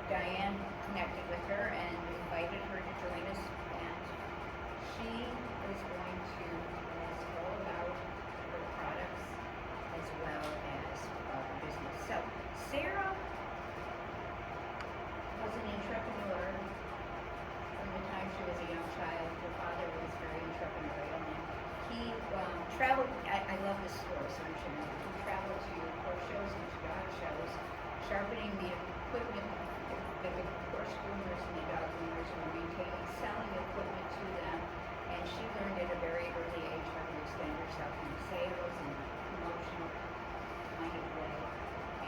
Diane connected with her and invited her to join us, and she is going to tell us all about her products as well as about her business. So, Sarah was an entrepreneur from the time she was a young child. Her father was very entrepreneurial, and he traveled. I love this story, so I'm sure he traveled to horse shows and to dog shows, sharpening the equipment that the horse groomers and the dog groomers were maintaining, selling equipment to them, and she learned at a very early age how to extend herself in sales and promotional kind of way.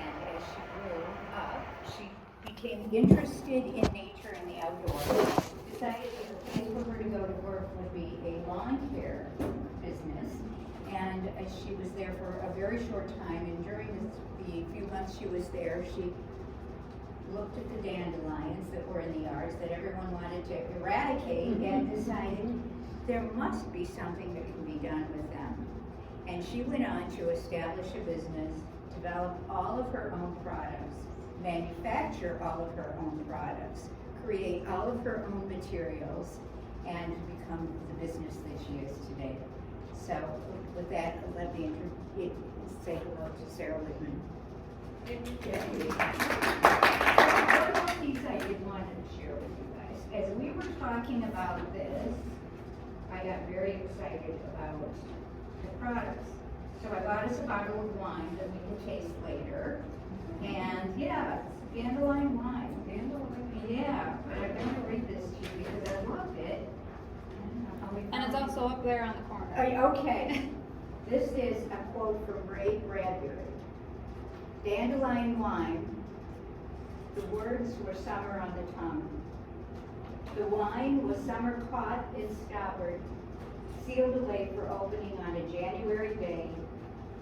And as she grew up, she became interested in nature and the outdoors. Decided that the place for her to go to work would be a lawn care business, and she was there for a very short time. And during the few months she was there, she looked at the dandelions that were in the yards that everyone wanted to eradicate, and decided there must be something that can be done with them. And she went on to establish a business, develop all of her own products, manufacture all of her own products, create all of her own materials, and become the business that she is today. So with that, let me say hello to Sarah Whitman. One more piece I did want to share with you guys. As we were talking about this, I got very excited about the products. So I bought us a bottle of wine that we can taste later. And yeah, it's dandelion wine. Yeah, but I'm going to read this to you because I loved it. And it's also up there on the corner. Okay. This is a quote from Ray Bradbury. Dandelion wine, the words were summer on the tongue. The wine was summer caught in starboard, sealed away for opening on a January day,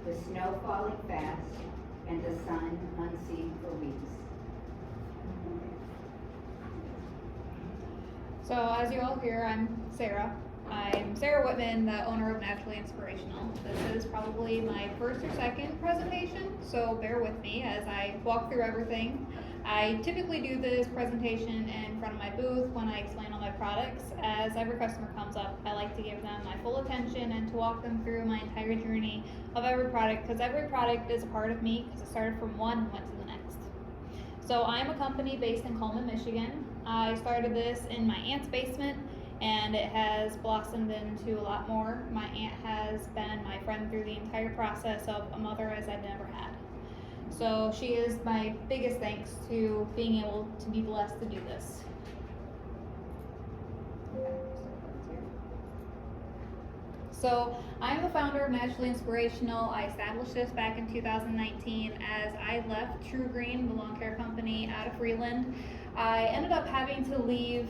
the snow falling fast, and the sun unseen for weeks. So as you all hear, I'm Sarah. I'm Sarah Whitman, the owner of Naturally Inspirational. This is probably my first or second presentation, so bear with me as I walk through everything. I typically do this presentation in front of my booth when I explain all my products. As every customer comes up, I like to give them my full attention and to walk them through my entire journey of every product, because every product is a part of me, because it started from one and went to the next. So I'm a company based in Midland, Michigan. I started this in my aunt's basement, and it has blossomed into a lot more. My aunt has been my friend through the entire process of a mother as I've never had. So she is my biggest thanks to being able to be blessed to do this. So I'm the founder of Naturally Inspirational. I established this back in 2019 as I left True Green, the lawn care company out of Freeland. I ended up having to leave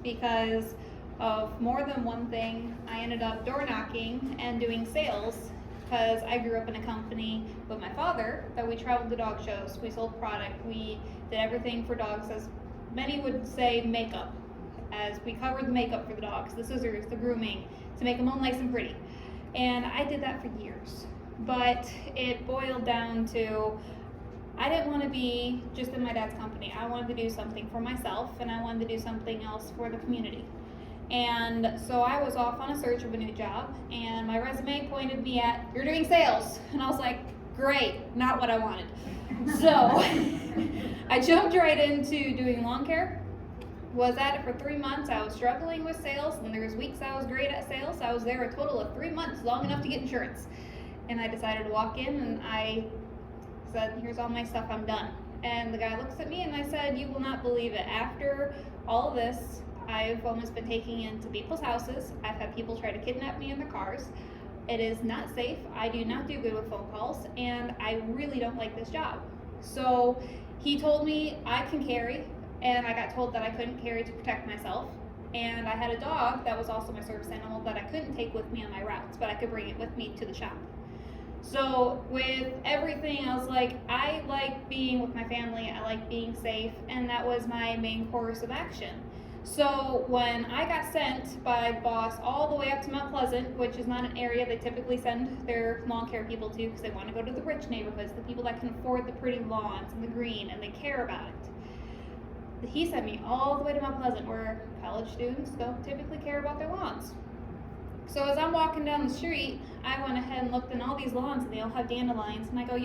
because of more than one thing. I ended up door knocking and doing sales because I grew up in a company with my father that we traveled to dog shows. We sold product. We did everything for dogs, as many would say makeup, as we covered the makeup for the dogs, the scissors, the grooming, to make them all nice and pretty. And I did that for years. But it boiled down to, I didn't want to be just in my dad's company. I wanted to do something for myself, and I wanted to do something else for the community. And so I was off on a search of a new job, and my resume pointed me at, you're doing sales. And I was like, great, not what I wanted. So I jumped right into doing lawn care. Was at it for 3 months. I was struggling with sales, and there was weeks I was great at sales. I was there a total of 3 months, long enough to get insurance. And I decided to walk in, and I said, here's all my stuff, I'm done. And the guy looks at me, and I said, you will not believe it. After all of this, I've almost been taking into people's houses. I've had people try to kidnap me in their cars. It is not safe. I do not do good with phone calls, and I really don't like this job. So he told me I can carry, and I got told that I couldn't carry to protect myself. And I had a dog that was also my service animal that I couldn't take with me on my routes, but I could bring it with me to the shop. So with everything, I was like, I like being with my family, I like being safe, and that was my main course of action. So when I got sent by the boss all the way up to Mount Pleasant, which is not an area they typically send their lawn care people to because they want to go to the rich neighborhoods, the people that can afford the pretty lawns and the green and they care about it. he sent me all the way to Mount Pleasant, where college students don't typically care about their lawns. So as I'm walking down the street, I went ahead and looked in all these lawns, and they all have dandelions. And I go,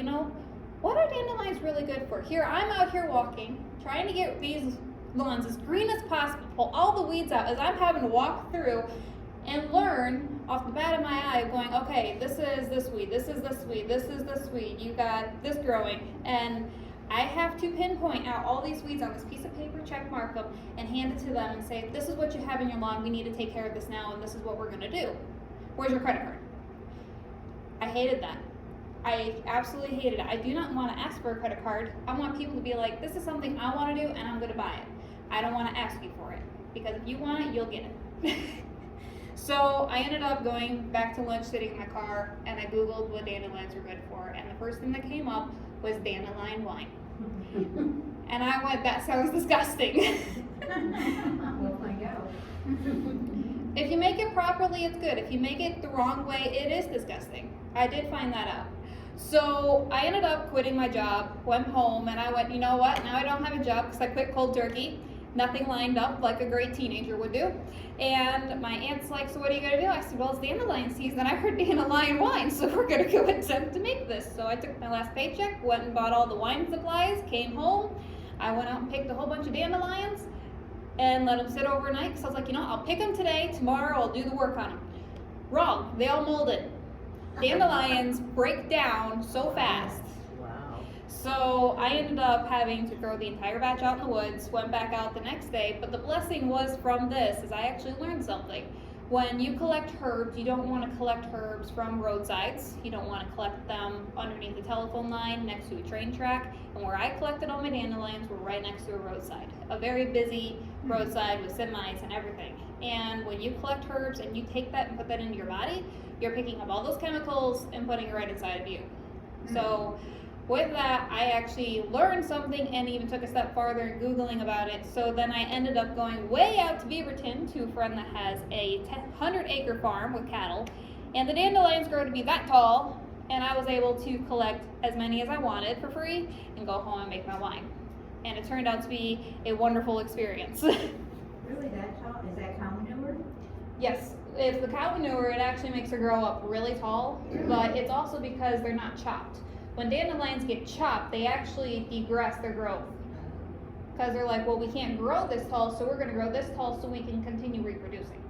what are dandelions really good for? Here, I'm out here walking, trying to get these lawns as green as possible, pull all the weeds out as I'm having to walk through and learn off the bat of my eye, going, okay, this is this weed, this is this weed, this is this weed, you got this growing. And I have to pinpoint out all these weeds on this piece of paper, check mark them, and hand it to them and say, this is what you have in your lawn, we need to take care of this now, and this is what we're gonna do. Where's your credit card? I hated that. I absolutely hated it. I do not want to ask for a credit card. I want people to be like, this is something I want to do, and I'm gonna buy it. I don't want to ask you for it, because if you want it, you'll get it. So I ended up going back to lunch, sitting in my car, and I Googled what dandelions were good for, and the first thing that came up was dandelion wine. And I went, that sounds disgusting. We'll find out. If you make it properly, it's good. If you make it the wrong way, it is disgusting. I did find that out. So I ended up quitting my job, went home, and I went, you know what? Now I don't have a job because I quit cold turkey. Nothing lined up like a great teenager would do. And my aunt's like, so what are you gonna do? I said, well, it's dandelion season. I heard dandelion wine, so we're gonna go attempt to make this. So I took my last paycheck, went and bought all the wine supplies, came home. I went out and picked a whole bunch of dandelions and let them sit overnight, because I was like, I'll pick them today, tomorrow I'll do the work on them. Wrong, they all molded. Dandelions break down so fast. Wow. So I ended up having to throw the entire batch out in the woods, went back out the next day, but the blessing was from this, is I actually learned something. When you collect herbs, you don't want to collect herbs from roadsides. You don't want to collect them underneath the telephone line, next to a train track. And where I collected all my dandelions were right next to a roadside. A very busy roadside with semis and everything. And when you collect herbs and you take that and put that into your body, you're picking up all those chemicals and putting it right inside of you. So with that, I actually learned something and even took a step farther in Googling about it. So then I ended up going way out to Beaverton to a friend that has a 100-acre farm with cattle. And the dandelions grow to be that tall, and I was able to collect as many as I wanted for free and go home and make my wine. And it turned out to be a wonderful experience. Really that tall? Is that cow manure? Yes, it's the cow manure. It actually makes her grow up really tall, but it's also because they're not chopped. When dandelions get chopped, they actually degress their growth. Because they're like, well, we can't grow this tall, so we're going to grow this tall so we can continue reproducing.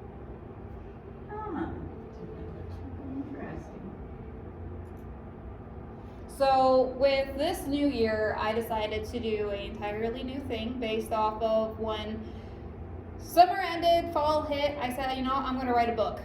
Interesting. So with this new year, I decided to do an entirely new thing based off of when summer ended, fall hit. I said, I'm going to write a book.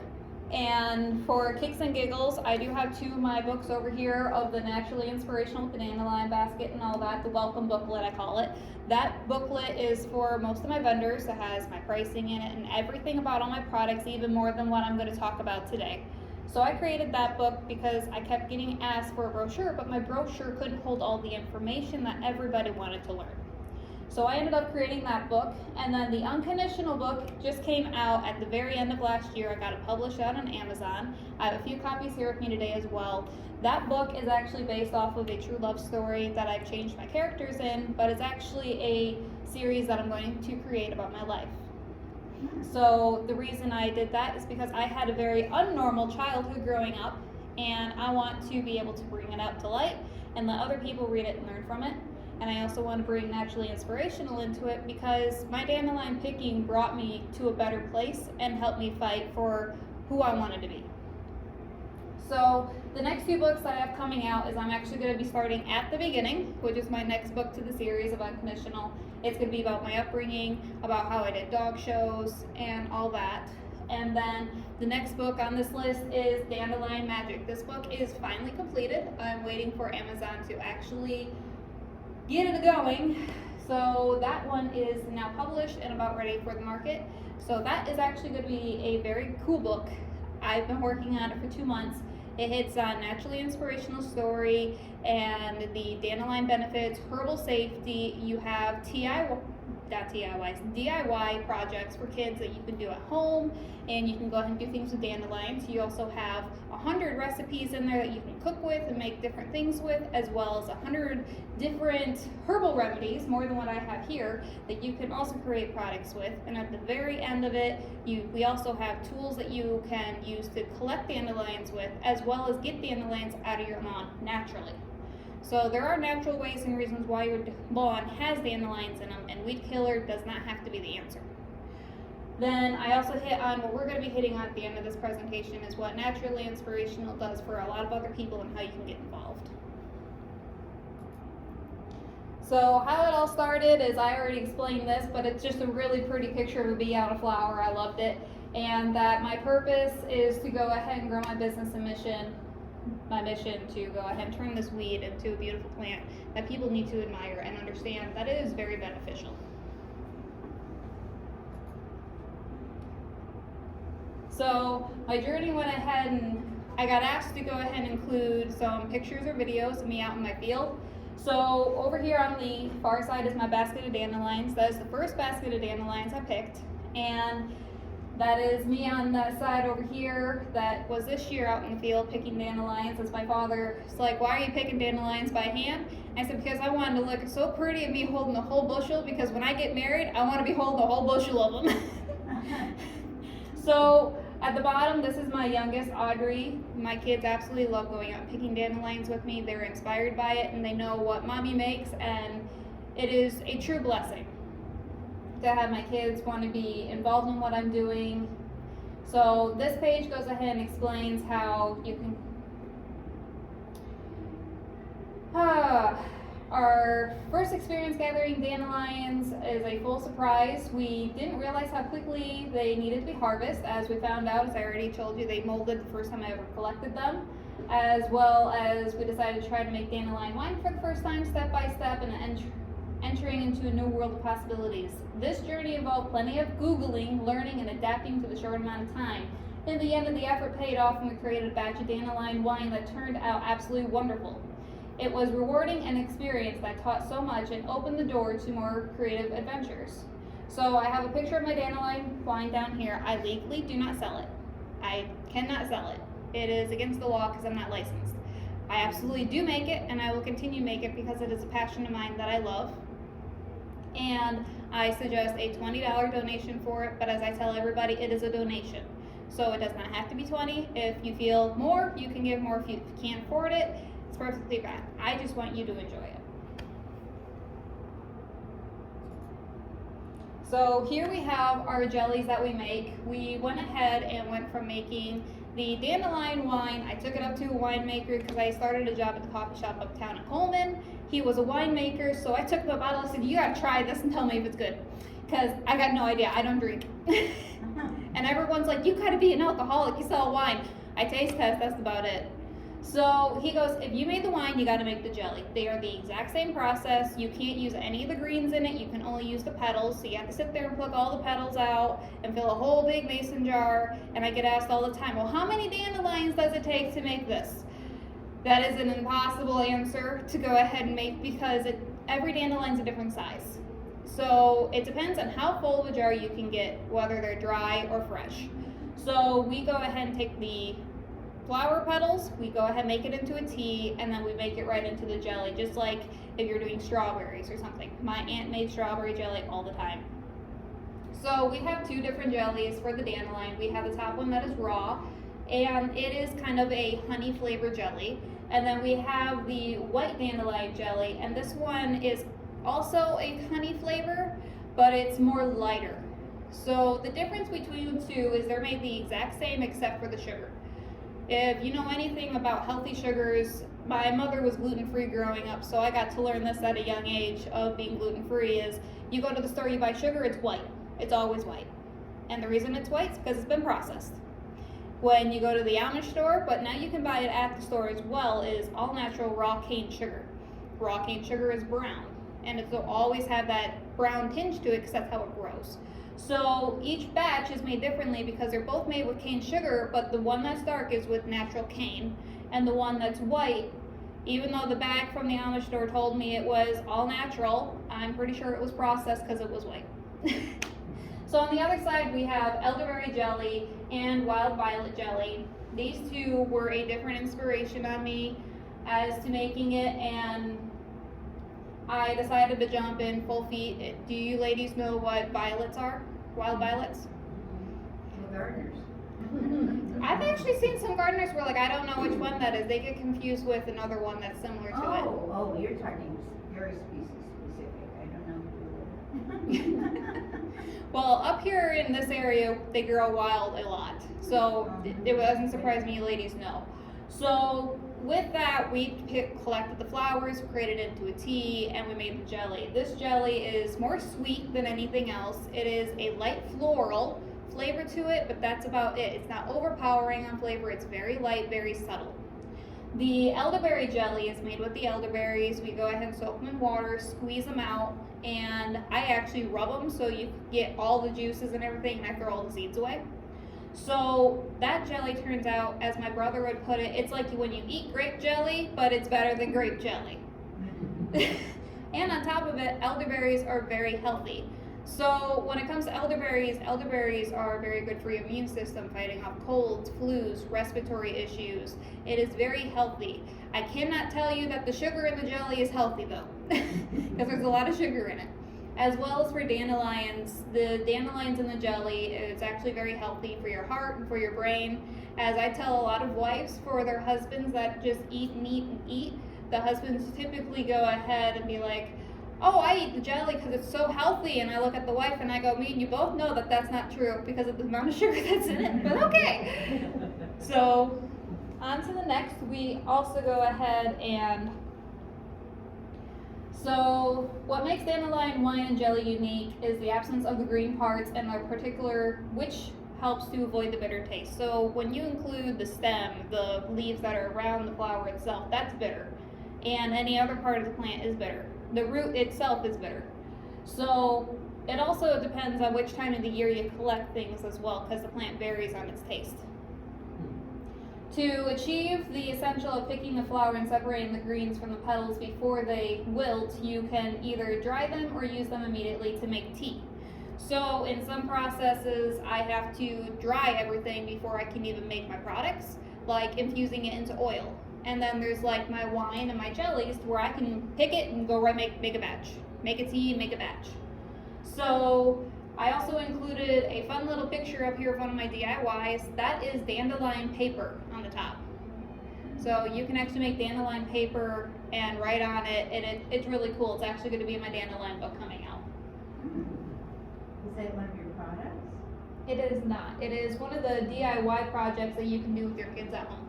And for kicks and giggles, I do have 2 of my books over here of the Naturally Inspirational with the dandelion basket and all that, the welcome booklet I call it. That booklet is for most of my vendors. It has my pricing in it and everything about all my products, even more than what I'm going to talk about today. So I created that book because I kept getting asked for a brochure, but my brochure couldn't hold all the information that everybody wanted to learn. So I ended up creating that book, and then the Unconditional book just came out at the very end of last year. I got it published out on Amazon. I have a few copies here with me today as well. That book is actually based off of a true love story that I've changed my characters in, but it's actually a series that I'm going to create about my life. So the reason I did that is because I had a very unnormal childhood growing up, and I want to be able to bring it out to light and let other people read it and learn from it. And I also want to bring Naturally Inspirational into it because my dandelion picking brought me to a better place and helped me fight for who I wanted to be. So the next few books that I have coming out is I'm actually going to be starting at the beginning, which is my next book to the series of Unconditional. It's going to be about my upbringing, about how I did dog shows and all that. And then the next book on this list is Dandelion Magic. This book is finally completed. I'm waiting for Amazon to actually get it going. So that one is now published and about ready for the market. So that is actually going to be a very cool book. I've been working on it for 2 months. It hits on naturally inspirational story and the dandelion benefits, herbal safety. You have DIY projects for kids that you can do at home, and you can go ahead and do things with dandelions. You also have 100 recipes in there that you can cook with and make different things with, as well as 100 different herbal remedies, more than what I have here, that you can also create products with. And at the very end of it, we also have tools that you can use to collect dandelions with, as well as get dandelions out of your lawn naturally. So there are natural ways and reasons why your lawn has dandelions in them, and weed killer does not have to be the answer. Then I also hit on what we're going to be hitting on at the end of this presentation is what Naturally Inspirational does for a lot of other people and how you can get involved. So how it all started is, I already explained this, but it's just a really pretty picture of a bee on a flower. I loved it. And that my purpose is to go ahead and grow my business and my mission to go ahead and turn this weed into a beautiful plant that people need to admire and understand that it is very beneficial. So my journey went ahead and I got asked to go ahead and include some pictures or videos of me out in my field. So over here on the far side is my basket of dandelions. That is the first basket of dandelions I picked, and that is me on that side over here that was this year out in the field picking dandelions. As my father was like, "Why are you picking dandelions by hand?" I said, "Because I wanted to look so pretty of me holding the whole bushel, because when I get married, I want to be holding the whole bushel of them." So at the bottom, this is my youngest, Audrey. My kids absolutely love going out and picking dandelions with me. They're inspired by it, and they know what mommy makes, and it is a true blessing to have my kids want to be involved in what I'm doing. So this page goes ahead and explains how you can our first experience gathering dandelions is a full surprise. We didn't realize how quickly they needed to be harvested. As we found out, as I already told you, they molded the first time I ever collected them, as well as we decided to try to make dandelion wine for the first time, step by step, and entering into a new world of possibilities. This journey involved plenty of Googling, learning, and adapting to the short amount of time. In the end, the effort paid off, and we created a batch of dandelion wine that turned out absolutely wonderful. It was rewarding an experience that taught so much and opened the door to more creative adventures. So I have a picture of my dandelion wine down here. I legally do not sell it. I cannot sell it. It is against the law because I'm not licensed. I absolutely do make it, and I will continue to make it because it is a passion of mine that I love. And I suggest a $20 donation for it, but as I tell everybody, it is a donation. So it does not have to be $20. If you feel more, you can give more. If you can't afford it, it's perfectly fine. I just want you to enjoy it. So here we have our jellies that we make. We went ahead and went from making the dandelion wine. I took it up to a winemaker because I started a job at the coffee shop uptown in Coleman. He was a winemaker, so I took him a bottle and said, "You gotta try this and tell me if it's good." Because I got no idea, I don't drink. And everyone's like, "You gotta be an alcoholic, you sell wine." I taste test, that's about it. So he goes, "If you made the wine, you got to make the jelly. They are the exact same process. You can't use any of the greens in it. You can only use the petals. So you have to sit there and pluck all the petals out and fill a whole big mason jar." And I get asked all the time, "Well, how many dandelions does it take to make this?" That is an impossible answer to go ahead and make because every dandelion is a different size. So it depends on how full of a jar you can get, whether they're dry or fresh. So we go ahead and take the flower petals, we go ahead and make it into a tea, and then we make it right into the jelly, just like if you're doing strawberries or something. My aunt made strawberry jelly all the time. So we have two different jellies for the dandelion. We have the top one that is raw, and it is kind of a honey flavored jelly. And then we have the white dandelion jelly, and this one is also a honey flavor, but it's more lighter. So the difference between the two is they're made the exact same except for the sugar. If you know anything about healthy sugars, my mother was gluten-free growing up, so I got to learn this at a young age of being gluten-free is you go to the store, you buy sugar, it's white. It's always white. And the reason it's white is because it's been processed. When you go to the Amish store, but now you can buy it at the store as well, is all natural raw cane sugar. Raw cane sugar is brown, and it'll always have that brown tinge to it because that's how it grows. So each batch is made differently because they're both made with cane sugar, but the one that's dark is with natural cane, and the one that's white Even though the bag from the Amish store told me it was all natural, I'm pretty sure it was processed because it was white. So on the other side, we have elderberry jelly and wild violet jelly. These two were a different inspiration on me as to making it, and I decided to jump in full feet. Do you ladies know what violets are? Wild violets? Gardeners. I've actually seen some gardeners where, like, I don't know which one that is. They get confused with another one that's similar to it. Oh, you're talking very species specific. I don't know. Well, up here in this area, they grow wild a lot. So it doesn't surprise me you ladies know. So with that, we collected the flowers, created it into a tea, and we made the jelly. This jelly is more sweet than anything else. It is a light floral flavor to it, but that's about it. It's not overpowering on flavor. It's very light, very subtle. The elderberry jelly is made with the elderberries. We go ahead and soak them in water, squeeze them out, and I actually rub them so you get all the juices and everything, and I throw all the seeds away. So that jelly turns out, as my brother would put it, it's like when you eat grape jelly, but it's better than grape jelly. And on top of it, elderberries are very healthy. So when it comes to elderberries are very good for your immune system, fighting off colds, flus, respiratory issues. It is very healthy. I cannot tell you that the sugar in the jelly is healthy though, because there's a lot of sugar in it. As well as for dandelions, the dandelions in the jelly, it's actually very healthy for your heart and for your brain. As I tell a lot of wives for their husbands that just eat and eat and eat, the husbands typically go ahead and be like, oh, I eat the jelly because it's so healthy, and I look at the wife and I go, me and you both know that that's not true because of the amount of sugar that's in it, but okay. So on to the next, we also go ahead and, so what makes dandelion wine and jelly unique is the absence of the green parts and the particular, which helps to avoid the bitter taste. So when you include the stem, the leaves that are around the flower itself, that's bitter, and any other part of the plant is bitter. The root itself is bitter. So it also depends on which time of the year you collect things as well, because the plant varies on its taste. To achieve the essential of picking the flower and separating the greens from the petals before they wilt, you can either dry them or use them immediately to make tea. So in some processes, I have to dry everything before I can even make my products, like infusing it into oil. And then there's like my wine and my jellies where I can pick it and go right make a batch. Make a tea, make a batch. So I also included a fun little picture up here of one of my DIYs. That is dandelion paper on the top. So you can actually make dandelion paper and write on it, and it's really cool. It's actually going to be in my dandelion book coming out. Is that one of your products? It is not. It is one of the DIY projects that you can do with your kids at home.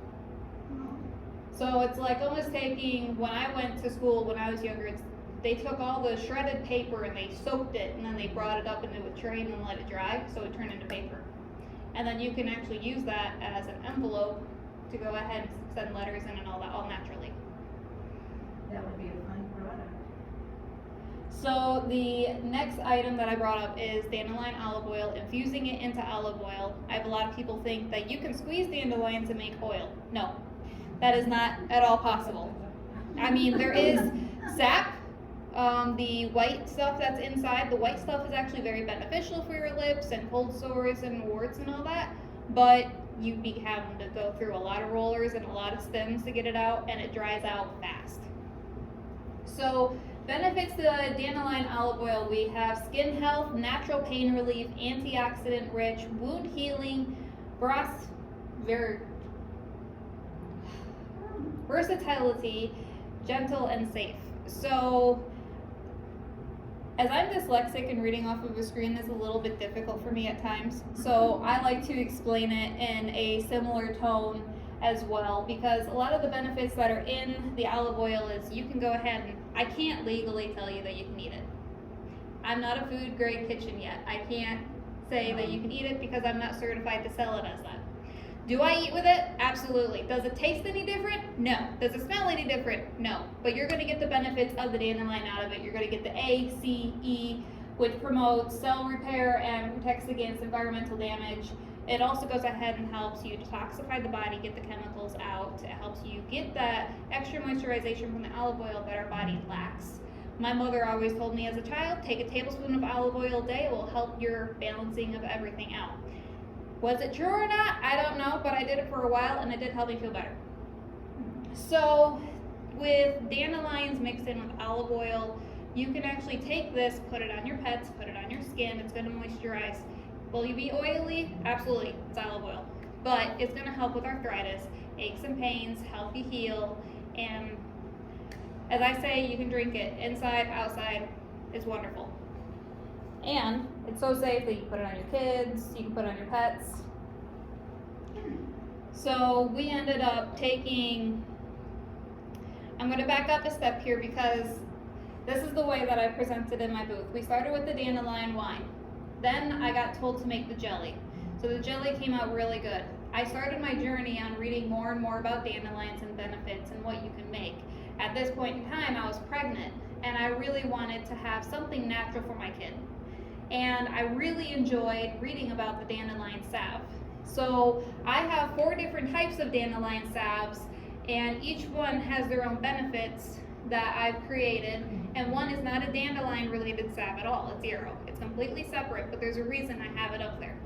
So it's like almost taking, when I went to school when I was younger, they took all the shredded paper and they soaked it, and then they brought it up into a tray and then let it dry so it turned into paper. And then you can actually use that as an envelope to go ahead and send letters in and all that, all naturally. That would be a fun product. So the next item that I brought up is dandelion olive oil, infusing it into olive oil. I have a lot of people think that you can squeeze dandelion to make oil. No, that is not at all possible. I mean, there is sap, the white stuff that's inside. The white stuff is actually very beneficial for your lips and cold sores and warts and all that, but you'd be having to go through a lot of rollers and a lot of stems to get it out, and it dries out fast. So benefits to dandelion olive oil, we have skin health, natural pain relief, antioxidant rich, wound healing, versatility, gentle and safe. So as I'm dyslexic and reading off of a screen is a little bit difficult for me at times, so I like to explain it in a similar tone as well, because a lot of the benefits that are in the olive oil is you can go ahead and, I can't legally tell you that you can eat it. I'm not a food grade kitchen yet. I can't say that you can eat it because I'm not certified to sell it as that. Do I eat with it? Absolutely. Does it taste any different? No. Does it smell any different? No. But you're going to get the benefits of the dandelion out of it. You're going to get the A, C, E, which promotes cell repair and protects against environmental damage. It also goes ahead and helps you detoxify the body, get the chemicals out. It helps you get that extra moisturization from the olive oil that our body lacks. My mother always told me as a child, take a tablespoon of olive oil a day. It will help your balancing of everything out. Was it true or not? I don't know, but I did it for a while and it did help me feel better. So with dandelions mixed in with olive oil, you can actually take this, put it on your pets, put it on your skin. It's going to moisturize. Will you be oily? Absolutely, it's olive oil. But it's going to help with arthritis, aches and pains, help you heal. And as I say, you can drink it inside, outside. It's wonderful. And it's so safe that you can put it on your kids, you can put it on your pets. So we ended up taking, I'm going to back up a step here because this is the way that I presented in my booth. We started with the dandelion wine. Then I got told to make the jelly. So the jelly came out really good. I started my journey on reading more and more about dandelions and benefits and what you can make. At this point in time, I was pregnant and I really wanted to have something natural for my kid. And I really enjoyed reading about the dandelion salve. So I have 4 different types of dandelion salves, and each one has their own benefits that I've created, and one is not a dandelion related salve at all. It's yarrow. It's completely separate, but there's a reason I have it up there.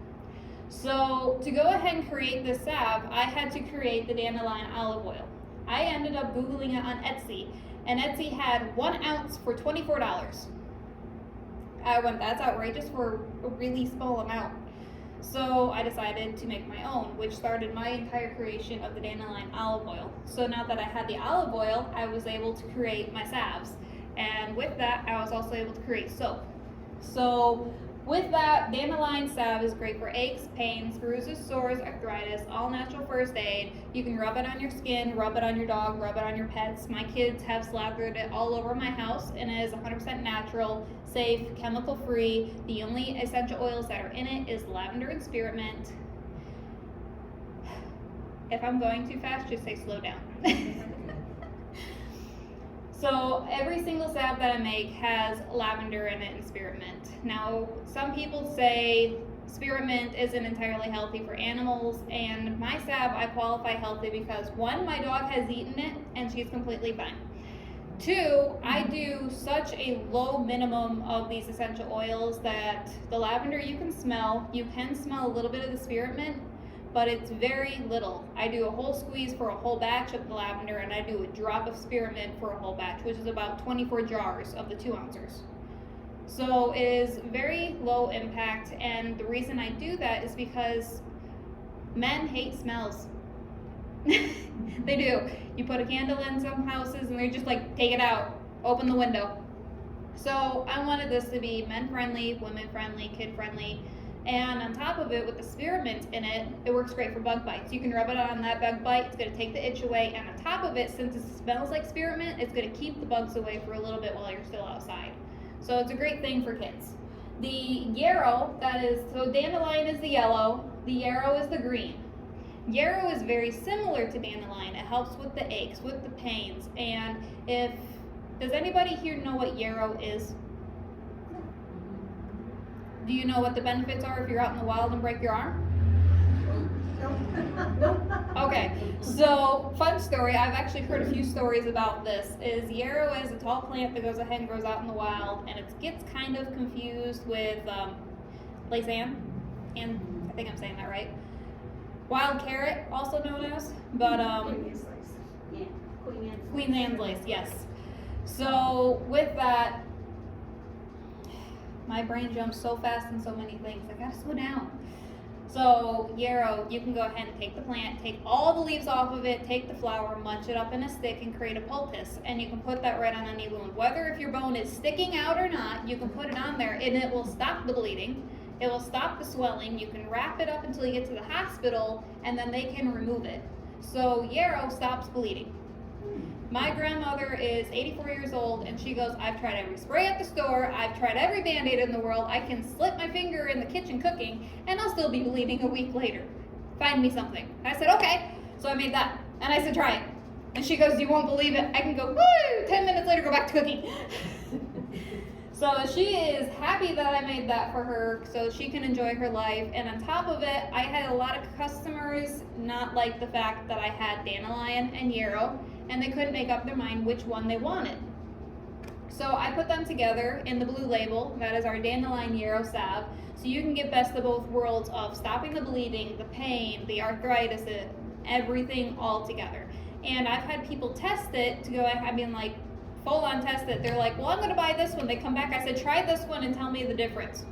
So to go ahead and create this salve, I had to create the dandelion olive oil. I ended up Googling it on Etsy, and Etsy had 1 ounce for $24. I went, that's outrageous for a really small amount. So I decided to make my own, which started my entire creation of the dandelion olive oil. So now that I had the olive oil, I was able to create my salves. And with that, I was also able to create soap. So with that, dandelion salve is great for aches, pains, bruises, sores, arthritis, all natural first aid. You can rub it on your skin, rub it on your dog, rub it on your pets. My kids have slathered it all over my house, and it is 100% natural, safe, chemical free. The only essential oils that are in it is lavender and spearmint. If I'm going too fast, just say slow down. So every single salve that I make has lavender in it and spearmint. Now, some people say spearmint isn't entirely healthy for animals, and my salve I qualify healthy because 1, my dog has eaten it and she's completely fine. 2, I do such a low minimum of these essential oils that the lavender you can smell a little bit of the spearmint, but it's very little. I do a whole squeeze for a whole batch of the lavender, and I do a drop of spearmint for a whole batch, which is about 24 jars of the 2 ounces. So it is very low impact, and the reason I do that is because men hate smells. They do. You put a candle in some houses and they're just like, take it out, open the window. So I wanted this to be men friendly, women friendly, kid friendly. And on top of it, with the spearmint in it, it works great for bug bites. You can rub it on that bug bite, it's going to take the itch away, and on top of it, since it smells like spearmint, it's going to keep the bugs away for a little bit while you're still outside. So it's a great thing for kids. The yarrow, so dandelion is the yellow, the yarrow is the green. Yarrow is very similar to dandelion. It helps with the aches, with the pains, and does anybody here know what yarrow is? Do you know what the benefits are if you're out in the wild and break your arm? Okay, so fun story. I've actually heard a few stories about this. Yarrow is a tall plant that goes ahead and grows out in the wild, and it gets kind of confused with Laysan, and I think I'm saying that right. Wild carrot, also known as, but Queen Anne's lace, yes. So with that, my brain jumps so fast in so many things. I gotta slow down. So yarrow, you can go ahead and take the plant, take all the leaves off of it, take the flower, munch it up in a stick, and create a poultice. And you can put that right on any wound. Whether if your bone is sticking out or not, you can put it on there, and it will stop the bleeding. It will stop the swelling. You can wrap it up until you get to the hospital, and then they can remove it. So yarrow stops bleeding. My grandmother is 84 years old, and she goes, I've tried every spray at the store, I've tried every Band-Aid in the world, I can slip my finger in the kitchen cooking, and I'll still be bleeding a week later. Find me something. I said, okay. So I made that, and I said, try it. And she goes, you won't believe it. I can go, woo, 10 minutes later, go back to cooking. So she is happy that I made that for her so she can enjoy her life. And on top of it, I had a lot of customers not like the fact that I had dandelion and yarrow, and they couldn't make up their mind which one they wanted. So I put them together in the blue label, that is our dandelion yarrow salve, so you can get best of both worlds of stopping the bleeding, the pain, the arthritis, everything all together. And I've had people test it to go, I mean, like, full on test it. They're like, well, I'm gonna buy this one. They come back, I said, try this one and tell me the difference.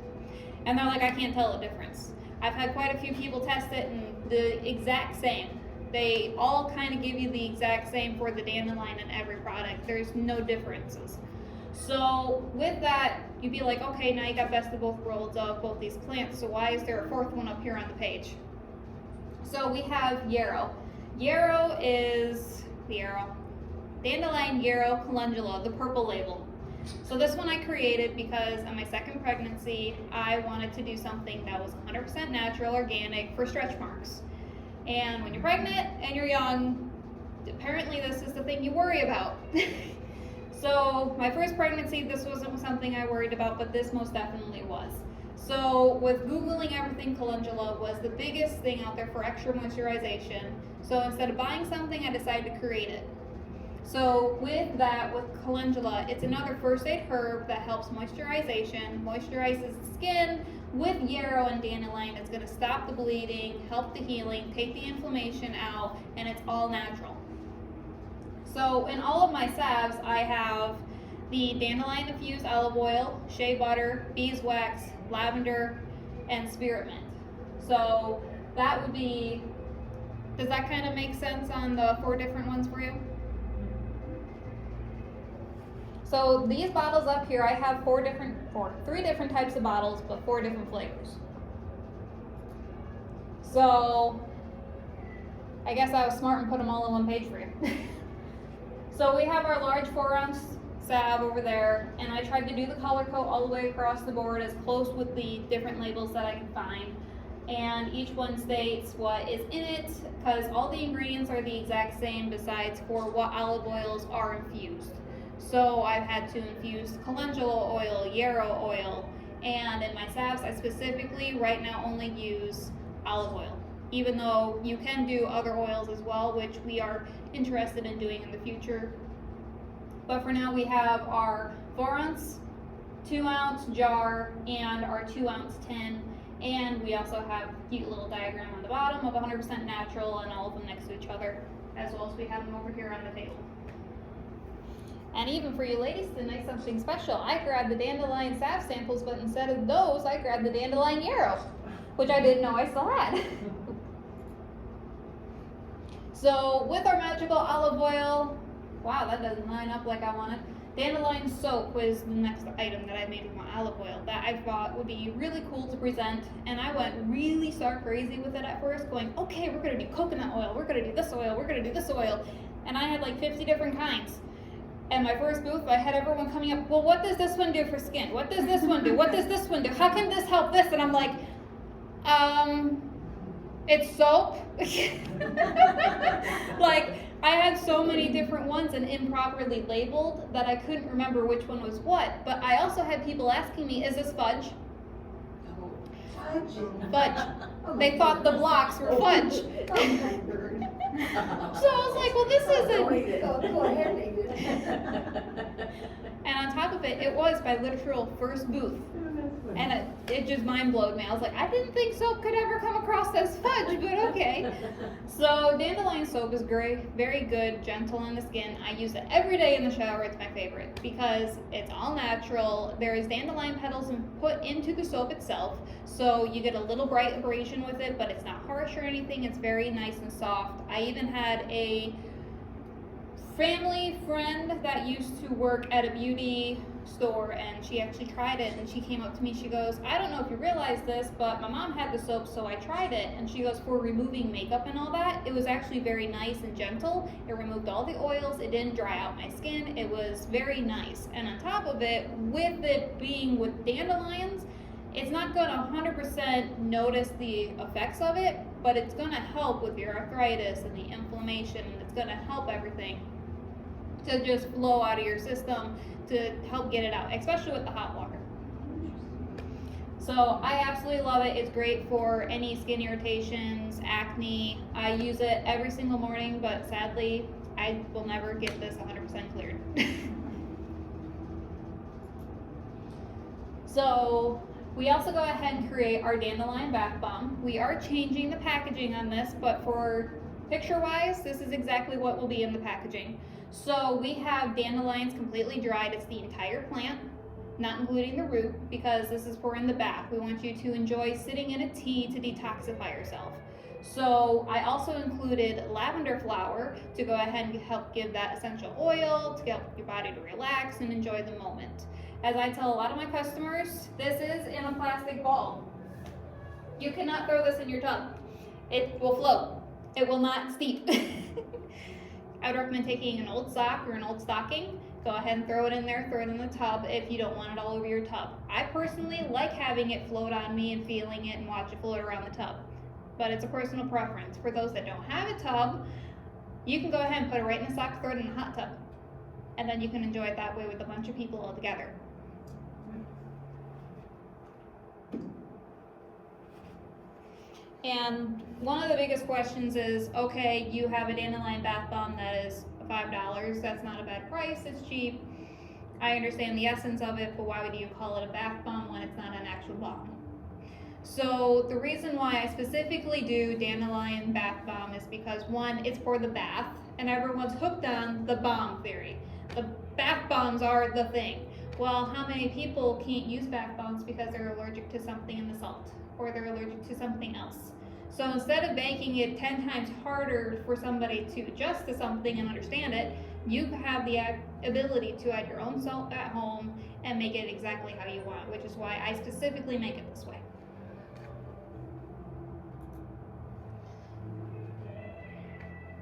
And they're like, I can't tell the difference. I've had quite a few people test it and the exact same. They all kind of give you the exact same for the dandelion in every product. There's no differences. So with that, you'd be like, okay, now you got best of both worlds of both these plants, so why is there a fourth one up here on the page? So we have yarrow. Yarrow is the yarrow. Dandelion yarrow calendula, the purple label. So this one I created because on my second pregnancy, I wanted to do something that was 100% natural, organic for stretch marks. And when you're pregnant and you're young, apparently this is the thing you worry about. So my first pregnancy, this wasn't something I worried about, but this most definitely was. So with Googling everything, calendula was the biggest thing out there for extra moisturization. So instead of buying something, I decided to create it. So with that, with calendula, it's another first aid herb that helps moisturization, moisturizes the skin. With yarrow and dandelion, it's going to stop the bleeding, help the healing, take the inflammation out, and it's all natural. So in all of my salves, I have the dandelion infused olive oil, shea butter, beeswax, lavender, and spearmint. So that would be, does that kind of make sense on the 4 different ones for you? So these bottles up here, I have 3 different types of bottles, but 4 different flavors. So I guess I was smart and put them all on one page for you. So we have our large 4-ounce salve over there, and I tried to do the color code all the way across the board as close with the different labels that I can find. And each one states what is in it, because all the ingredients are the exact same besides for what olive oils are infused. So I've had to infuse calendula oil, yarrow oil, and in my salves I specifically right now only use olive oil, even though you can do other oils as well, which we are interested in doing in the future. But for now we have our 4-ounce, 2-ounce jar, and our 2-ounce tin, and we also have a cute little diagram on the bottom of 100% natural and all of them next to each other, as well as we have them over here on the table. And even for you ladies, tonight something special. I grabbed the dandelion salve samples, but instead of those, I grabbed the dandelion yarrow, which I didn't know I still had. So with our magical olive oil, wow, that doesn't line up like I wanted. Dandelion soap was the next item that I made with my olive oil that I thought would be really cool to present, and I went really stark crazy with it at first, going, okay, we're gonna do coconut oil, we're gonna do this oil, we're gonna do this oil, and I had like 50 different kinds. And my first booth, I had everyone coming up, well, what does this one do for skin? What does this one do? What does this one do? How can this help this? And I'm like, it's soap. Like, I had so many different ones and improperly labeled that I couldn't remember which one was what. But I also had people asking me, is this fudge? Fudge. They thought the blocks were fudge. So I was like, well, this isn't. Go ahead, David. And on top of it, it was my literal first booth. And it just mind blowed me. I was like, I didn't think soap could ever come across as fudge, but okay. So dandelion soap is great, very good, gentle on the skin. I use it every day in the shower. It's my favorite because it's all natural. There is dandelion petals put into the soap itself, so you get a little bright abrasion with it, but it's not harsh or anything. It's very nice and soft. I even had a family friend that used to work at a beauty store, and she actually tried it, and she came up to me, she goes, I don't know if you realize this, but my mom had the soap, so I tried it, and she goes, for removing makeup and all that, it was actually very nice and gentle. It removed all the oils, it didn't dry out my skin, it was very nice. And on top of it, with it being with dandelions, it's not going to 100% notice the effects of it, but it's going to help with your arthritis and the inflammation, and it's going to help everything. to just flow out of your system to help get it out, especially with the hot water. So I absolutely love it. It's great for any skin irritations, acne. I use it every single morning, but sadly, I will never get this 100% cleared. So we also go ahead and create our dandelion bath bomb. We are changing the packaging on this, but for picture-wise, this is exactly what will be in the packaging. So we have dandelions completely dried. It's the entire plant, not including the root, because this is for in the bath. We want you to enjoy sitting in a tea to detoxify yourself. So I also included lavender flower to go ahead and help give that essential oil, to help your body to relax and enjoy the moment. As I tell a lot of my customers, this is in a plastic ball. You cannot throw this in your tub. It will float. It will not steep. I would recommend taking an old sock or an old stocking, go ahead and throw it in there, throw it in the tub if you don't want it all over your tub. I personally like having it float on me and feeling it and watch it float around the tub, but it's a personal preference. For those that don't have a tub, you can go ahead and put it right in the sock, throw it in the hot tub, and then you can enjoy it that way with a bunch of people all together. And one of the biggest questions is, okay, you have a dandelion bath bomb that is $5. That's not a bad price, it's cheap. I understand the essence of it, but why would you call it a bath bomb when it's not an actual bomb? So the reason why I specifically do dandelion bath bomb is because, one, it's for the bath, and everyone's hooked on the bomb theory. The bath bombs are the thing. Well, how many people can't use bath bombs because they're allergic to something in the salt, or they're allergic to something else? So instead of making it 10 times harder for somebody to adjust to something and understand it, you have the ability to add your own salt at home and make it exactly how you want, which is why I specifically make it this way.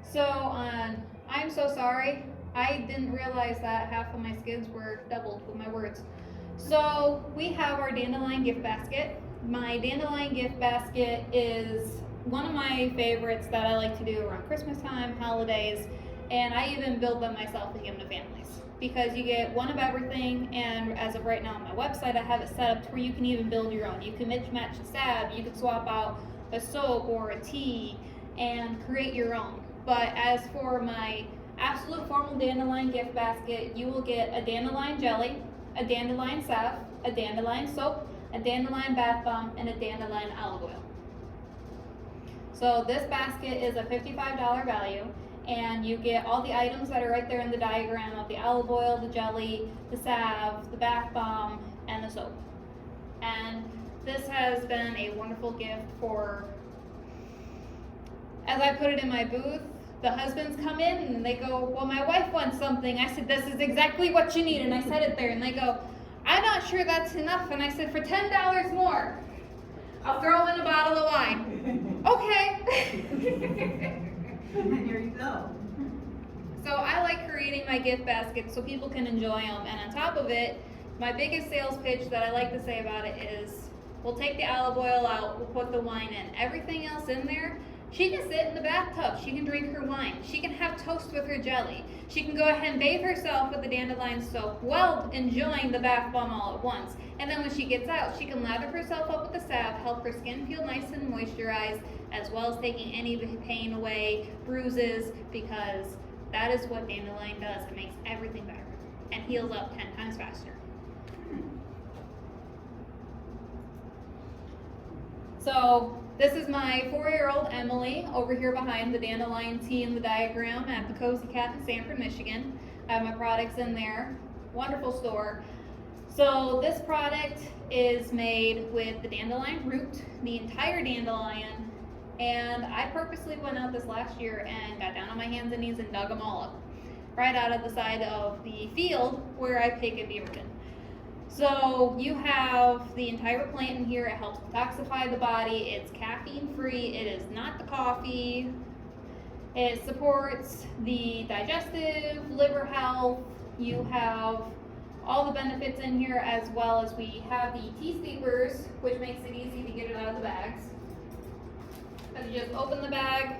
So I'm so sorry. I didn't realize that half of my skids were doubled with my words. So we have our dandelion gift basket. My dandelion gift basket is one of my favorites that I like to do around Christmas time, holidays, and I even build them myself to give them to families, because you get one of everything. And as of right now on my website, I have it set up to where you can even build your own. You can mix match the salve, you can swap out a soap or a tea and create your own. But as for my absolute formal dandelion gift basket, you will get a dandelion jelly, a dandelion salve, a dandelion soap, a dandelion bath bomb, and a dandelion olive oil. So this basket is a $55 value, and you get all the items that are right there in the diagram of the olive oil, the jelly, the salve, the bath bomb, and the soap. And this has been a wonderful gift for, as I put it in my booth, the husbands come in and they go, well, my wife wants something. I said, this is exactly what you need. And I said it there, and they go, I'm not sure that's enough. And I said, for $10 more, I'll throw in a bottle of wine. Okay. And here you go. So I like creating my gift baskets so people can enjoy them. And on top of it, my biggest sales pitch that I like to say about it is, we'll take the olive oil out, we'll put the wine in. Everything else in there, she can sit in the bathtub, she can drink her wine, she can have toast with her jelly, she can go ahead and bathe herself with the dandelion soap while enjoying the bath bomb all at once. And then when she gets out, she can lather herself up with the salve, help her skin feel nice and moisturized, as well as taking any of the pain away, bruises, because that is what dandelion does. It makes everything better and heals up 10 times faster. So this is my 4-year-old Emily over here behind the dandelion tea in the diagram at the Cozy Cat in Sanford, Michigan. I have my products in there. Wonderful store. So this product is made with the dandelion root, the entire dandelion, and I purposely went out this last year and got down on my hands and knees and dug them all up, right out of the side of the field where I pig in Beaverton. So you have the entire plant in here. It helps detoxify the body. It's caffeine free. It is not the coffee. It supports the digestive, liver health. You have all the benefits in here, as well as we have the tea steepers, which makes it easy to get it out of the bags. So you just open the bag,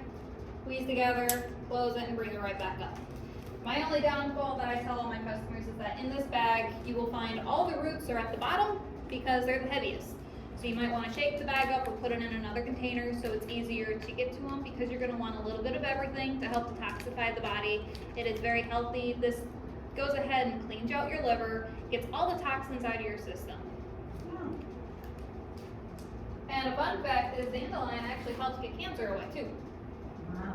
squeeze together, close it, and bring it right back up. My only downfall that I tell all my customers is that in this bag, you will find all the roots are at the bottom because they're the heaviest. So you might want to shake the bag up or put it in another container so it's easier to get to them, because you're going to want a little bit of everything to help detoxify the body. It is very healthy. This goes ahead and cleans out your liver, gets all the toxins out of your system. Oh. And a fun fact is dandelion actually helps get cancer away too. Wow.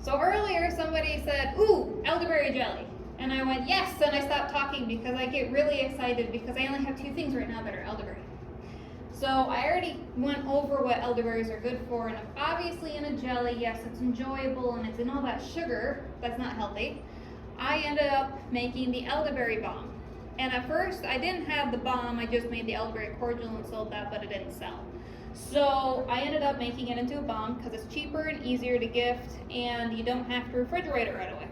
So earlier somebody said, ooh, elderberry jelly. And I went, yes, and I stopped talking because I get really excited because I only have 2 things right now that are elderberry. So I already went over what elderberries are good for, and obviously in a jelly, yes, it's enjoyable and it's in all that sugar that's not healthy. I ended up making the elderberry balm. And at first I didn't have the balm, I just made the elderberry cordial and sold that, but it didn't sell. So I ended up making it into a balm because it's cheaper and easier to gift, and you don't have to refrigerate it right away.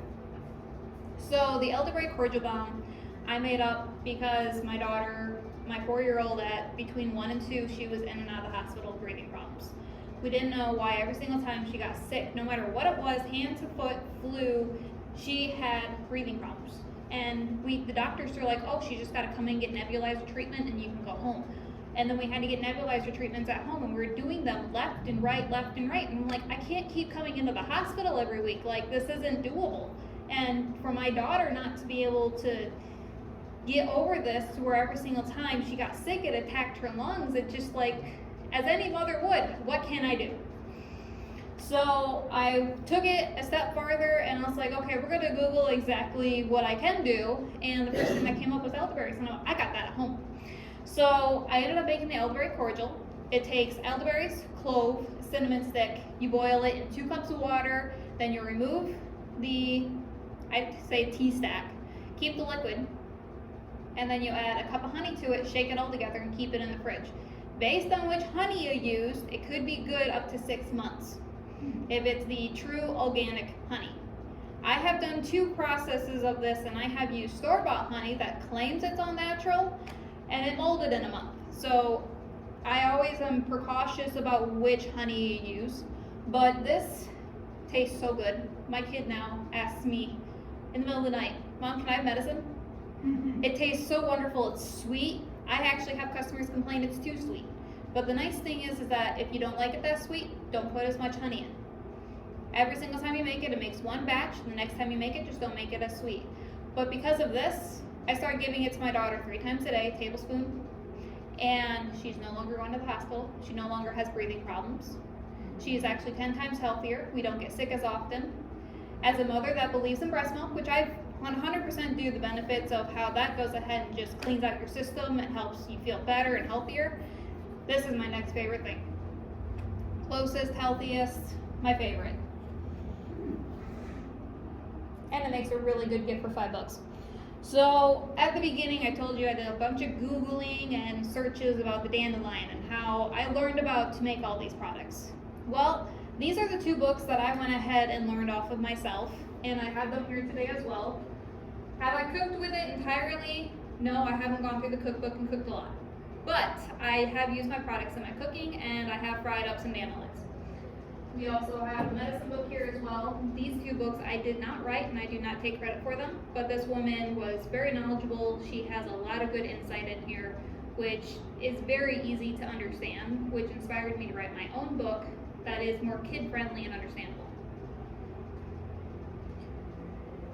So the elderberry cordial balm I made up because my daughter, my 4-year-old, at between 1 and 2, she was in and out of the hospital with breathing problems. We didn't know why every single time she got sick, no matter what it was, hand to foot, flu, she had breathing problems. And the doctors were like, oh, she just got to come in, get nebulizer treatment, and you can go home. And then we had to get nebulizer treatments at home, and we were doing them left and right. And I'm like, I can't keep coming into the hospital every week. Like, this isn't doable. And for my daughter not to be able to get over this, to where every single time she got sick, it attacked her lungs, it just, like, as any mother would, what can I do? So I took it a step farther, and I was like, okay, we're going to Google exactly what I can do. And the first thing that came up was elderberries, and I got that at home. So I ended up making the elderberry cordial. It takes elderberries, clove, cinnamon stick. You boil it in 2 cups of water. Then you remove the, I'd say, tea stack. Keep the liquid. And then you add a cup of honey to it, shake it all together, and keep it in the fridge. Based on which honey you used, it could be good up to 6 months if it's the true organic honey. I have done 2 processes of this, and I have used store-bought honey that claims it's all natural, and it molded in a month. So I always am precautious about which honey you use, but this tastes so good. My kid now asks me in the middle of the night, Mom, can I have medicine? It tastes so wonderful. It's sweet. I actually have customers complain it's too sweet. But the nice thing is that if you don't like it that sweet, don't put as much honey in. Every single time you make it, it makes 1 batch. The next time you make it, just don't make it as sweet. But because of this, I started giving it to my daughter 3 times a day, tablespoon. And she's no longer going to the hospital. She no longer has breathing problems. She is actually 10 times healthier. We don't get sick as often. As a mother that believes in breast milk, which I 100% do the benefits of how that goes ahead and just cleans out your system and helps you feel better and healthier, this is my next favorite thing. Closest, healthiest, my favorite. And it makes a really good gift for $5. So at the beginning, I told you I did a bunch of Googling and searches about the dandelion and how I learned about to make all these products. Well, these are the 2 books that I went ahead and learned off of myself, and I have them here today as well. Have I cooked with it entirely? No, I haven't gone through the cookbook and cooked a lot. But I have used my products in my cooking, and I have fried up some dandelions. We also have a medicine book here as well. These 2 books I did not write, and I do not take credit for them, but this woman was very knowledgeable. She has a lot of good insight in here, which is very easy to understand, which inspired me to write my own book that is more kid-friendly and understandable.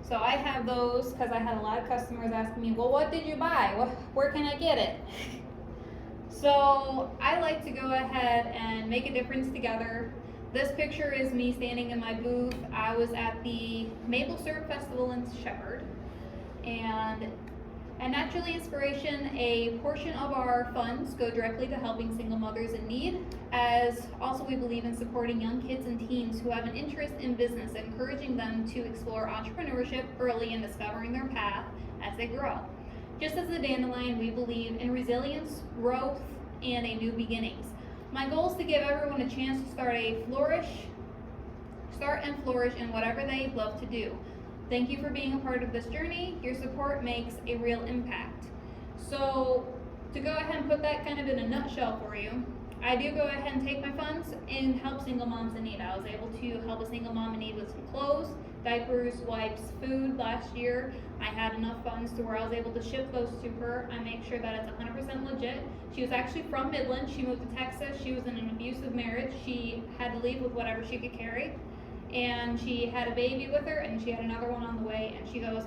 So I have those because I had a lot of customers asking me, well, what did you buy? Where can I get it? So I like to go ahead and make a difference together. This picture is me standing in my booth. I was at the Maple Syrup Festival in Shepherd, and at Naturally Inspiration, a portion of our funds go directly to helping single mothers in need, as also we believe in supporting young kids and teens who have an interest in business, encouraging them to explore entrepreneurship early and discovering their path as they grow. Just as the dandelion, we believe in resilience, growth, and a new beginnings. My goal is to give everyone a chance to start and flourish in whatever they love to do. Thank you for being a part of this journey. Your support makes a real impact. So to go ahead and put that kind of in a nutshell for you, I do go ahead and take my funds and help single moms in need. I was able to help a single mom in need with some clothes, diapers, wipes, food last year. I had enough funds to where I was able to ship those to her. I make sure that it's 100% legit. She was actually from Midland. She moved to Texas. She was in an abusive marriage. She had to leave with whatever she could carry. And she had a baby with her, and she had another one on the way. And she goes,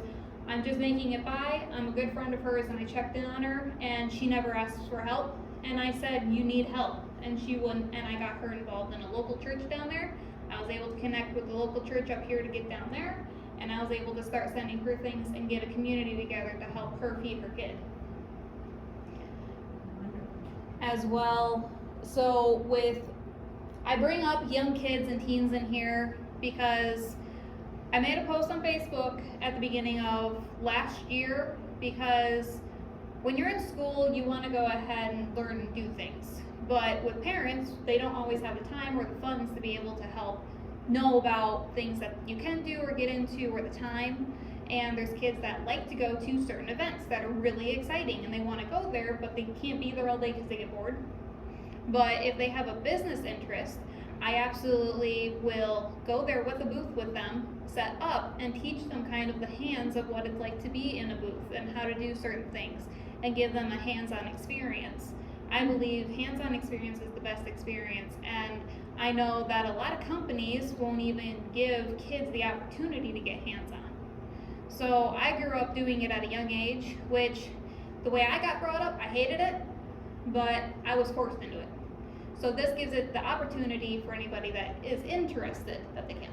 I'm just making it by. I'm a good friend of hers, and I checked in on her, and she never asked for help. And I said, you need help. And she wouldn't, and I got her involved in a local church down there. I was able to connect with the local church up here to get down there, and I was able to start sending her things and get a community together to help her feed her kid. As well, so I bring up young kids and teens in here because I made a post on Facebook at the beginning of last year, because when you're in school, you want to go ahead and learn and do things. But with parents, they don't always have the time or the funds to be able to help know about things that you can do or get into, or the time. And there's kids that like to go to certain events that are really exciting, and they want to go there, but they can't be there all day because they get bored. But if they have a business interest, I absolutely will go there with a booth with them, set up, and teach them kind of the hands of what it's like to be in a booth and how to do certain things, and give them a hands-on experience. I believe hands-on experience is the best experience, and I know that a lot of companies won't even give kids the opportunity to get hands-on. So I grew up doing it at a young age, which the way I got brought up, I hated it, but I was forced into it. So this gives it the opportunity for anybody that is interested that they can.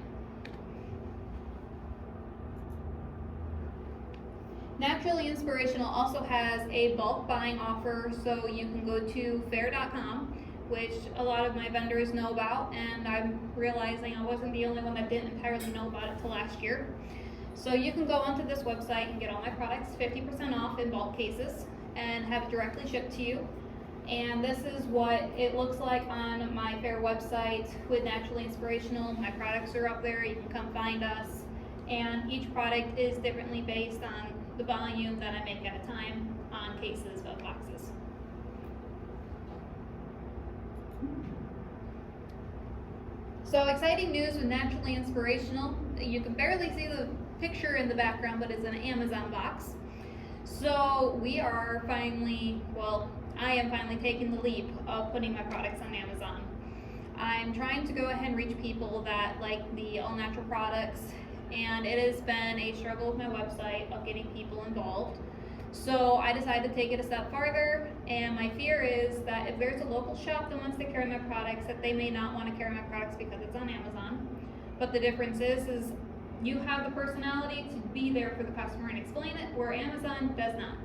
Naturally Inspirational also has a bulk buying offer, so you can go to fair.com, which a lot of my vendors know about, and I'm realizing I wasn't the only one that didn't entirely know about it till last year. So you can go onto this website and get all my products 50% off in bulk cases and have it directly shipped to you. And this is what it looks like on my Fair website with Naturally Inspirational. My products are up there, you can come find us. And each product is differently based on the volume that I make at a time on cases of boxes. So exciting news with Naturally Inspirational. You can barely see the picture in the background, but it's an Amazon box. So we are finally, well, I am finally taking the leap of putting my products on Amazon. I'm trying to go ahead and reach people that like the all natural products, and it has been a struggle with my website of getting people involved. So I decided to take it a step farther, and my fear is that if there's a local shop that wants to carry my products, that they may not want to carry my products because it's on Amazon. But the difference is you have the personality to be there for the customer and explain it, where Amazon does not.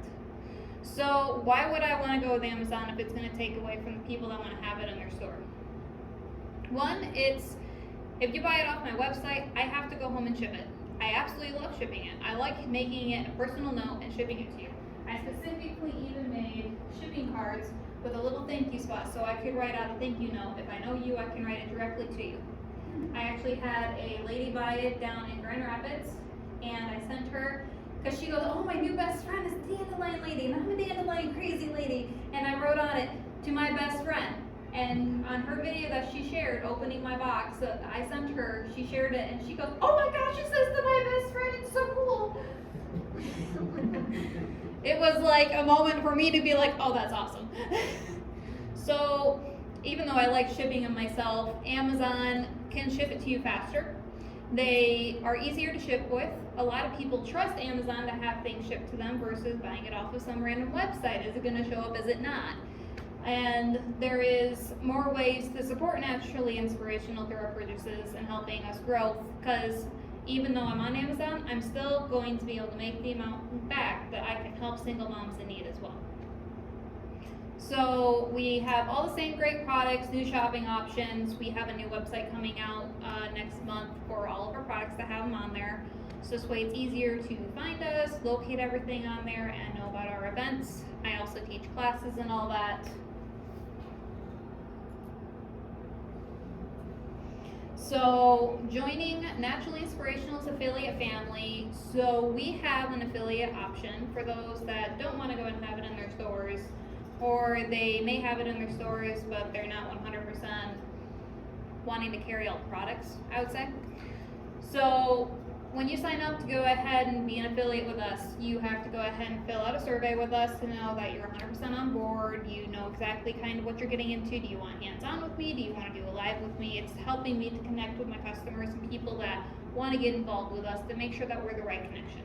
So why would I want to go with Amazon if it's going to take away from the people that want to have it in their store? One, it's if you buy it off my website, I have to go home and ship it. I absolutely love shipping it. I like making it a personal note and shipping it to you. I specifically even made shipping cards with a little thank you spot so I could write out a thank you note. If I know you, I can write it directly to you. I actually had a lady buy it down in Grand Rapids, and I sent her, because she goes, oh, my new best friend is a dandelion lady, and I'm a dandelion crazy lady. And I wrote on it, to my best friend. And on her video that she shared, opening my box, I sent her, she shared it, and she goes, oh my gosh, it says to my best friend, it's so cool. It was like a moment for me to be like, oh, that's awesome. So even though I like shipping them myself, Amazon can ship it to you faster. They are easier to ship with. A lot of people trust Amazon to have things shipped to them versus buying it off of some random website. Is it going to show up? Is it not? And there is more ways to support Naturally Inspirational through our purchases and helping us grow, because even though I'm on Amazon, I'm still going to be able to make the amount back that I can help single moms in need as well. So we have all the same great products, new shopping options. We have a new website coming out next month for all of our products to have them on there. So this way it's easier to find us, locate everything on there, and know about our events. I also teach classes and all that. So joining Naturally Inspirational's affiliate family, so we have an affiliate option for those that don't want to go and have it in their stores. or they may have it in their stores, but they're not 100% wanting to carry all the products, I would say. So when you sign up to go ahead and be an affiliate with us, you have to go ahead and fill out a survey with us to know that you're 100% on board. You know exactly kind of what you're getting into. Do you want hands-on with me? Do you want to do a live with me? It's helping me to connect with my customers and people that want to get involved with us to make sure that we're the right connection.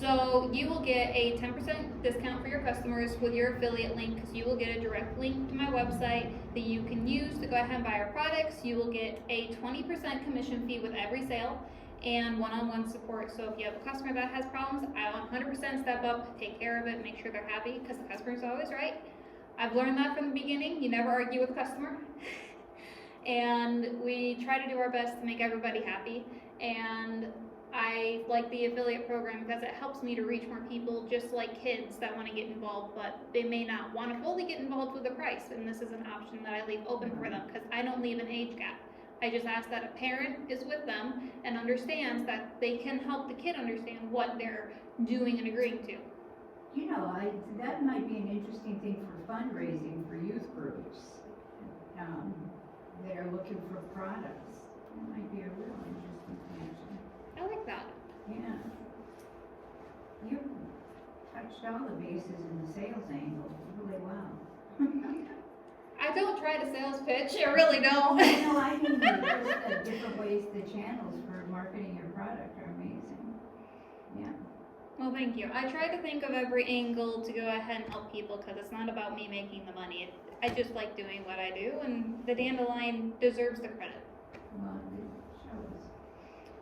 So you will get a 10% discount for your customers with your affiliate link, because you will get a direct link to my website that you can use to go ahead and buy our products. You will get a 20% commission fee with every sale and one-on-one support. So if you have a customer that has problems, I'll 100% step up, take care of it, make sure they're happy, because the customer's always right. I've learned that from the beginning. You never argue with a customer. And we try to do our best to make everybody happy. And I like the affiliate program because it helps me to reach more people, just like kids that want to get involved, but they may not want to fully get involved with the price. And this is an option that I leave open for them, because I don't leave an age gap. I just ask that a parent is with them and understands that they can help the kid understand what they're doing and agreeing to. You know, that might be an interesting thing for fundraising for youth groups that are looking for products. That might be a real interesting connection. I like that. Yeah. You touched all the bases in the sales angle really well. I don't try to sales pitch, I really don't. No, I mean, just the different ways, the channels for marketing your product are amazing. Yeah. Well, thank you. I try to think of every angle to go ahead and help people, because it's not about me making the money. I just like doing what I do, and the Dandelion deserves the credit. Well, it shows.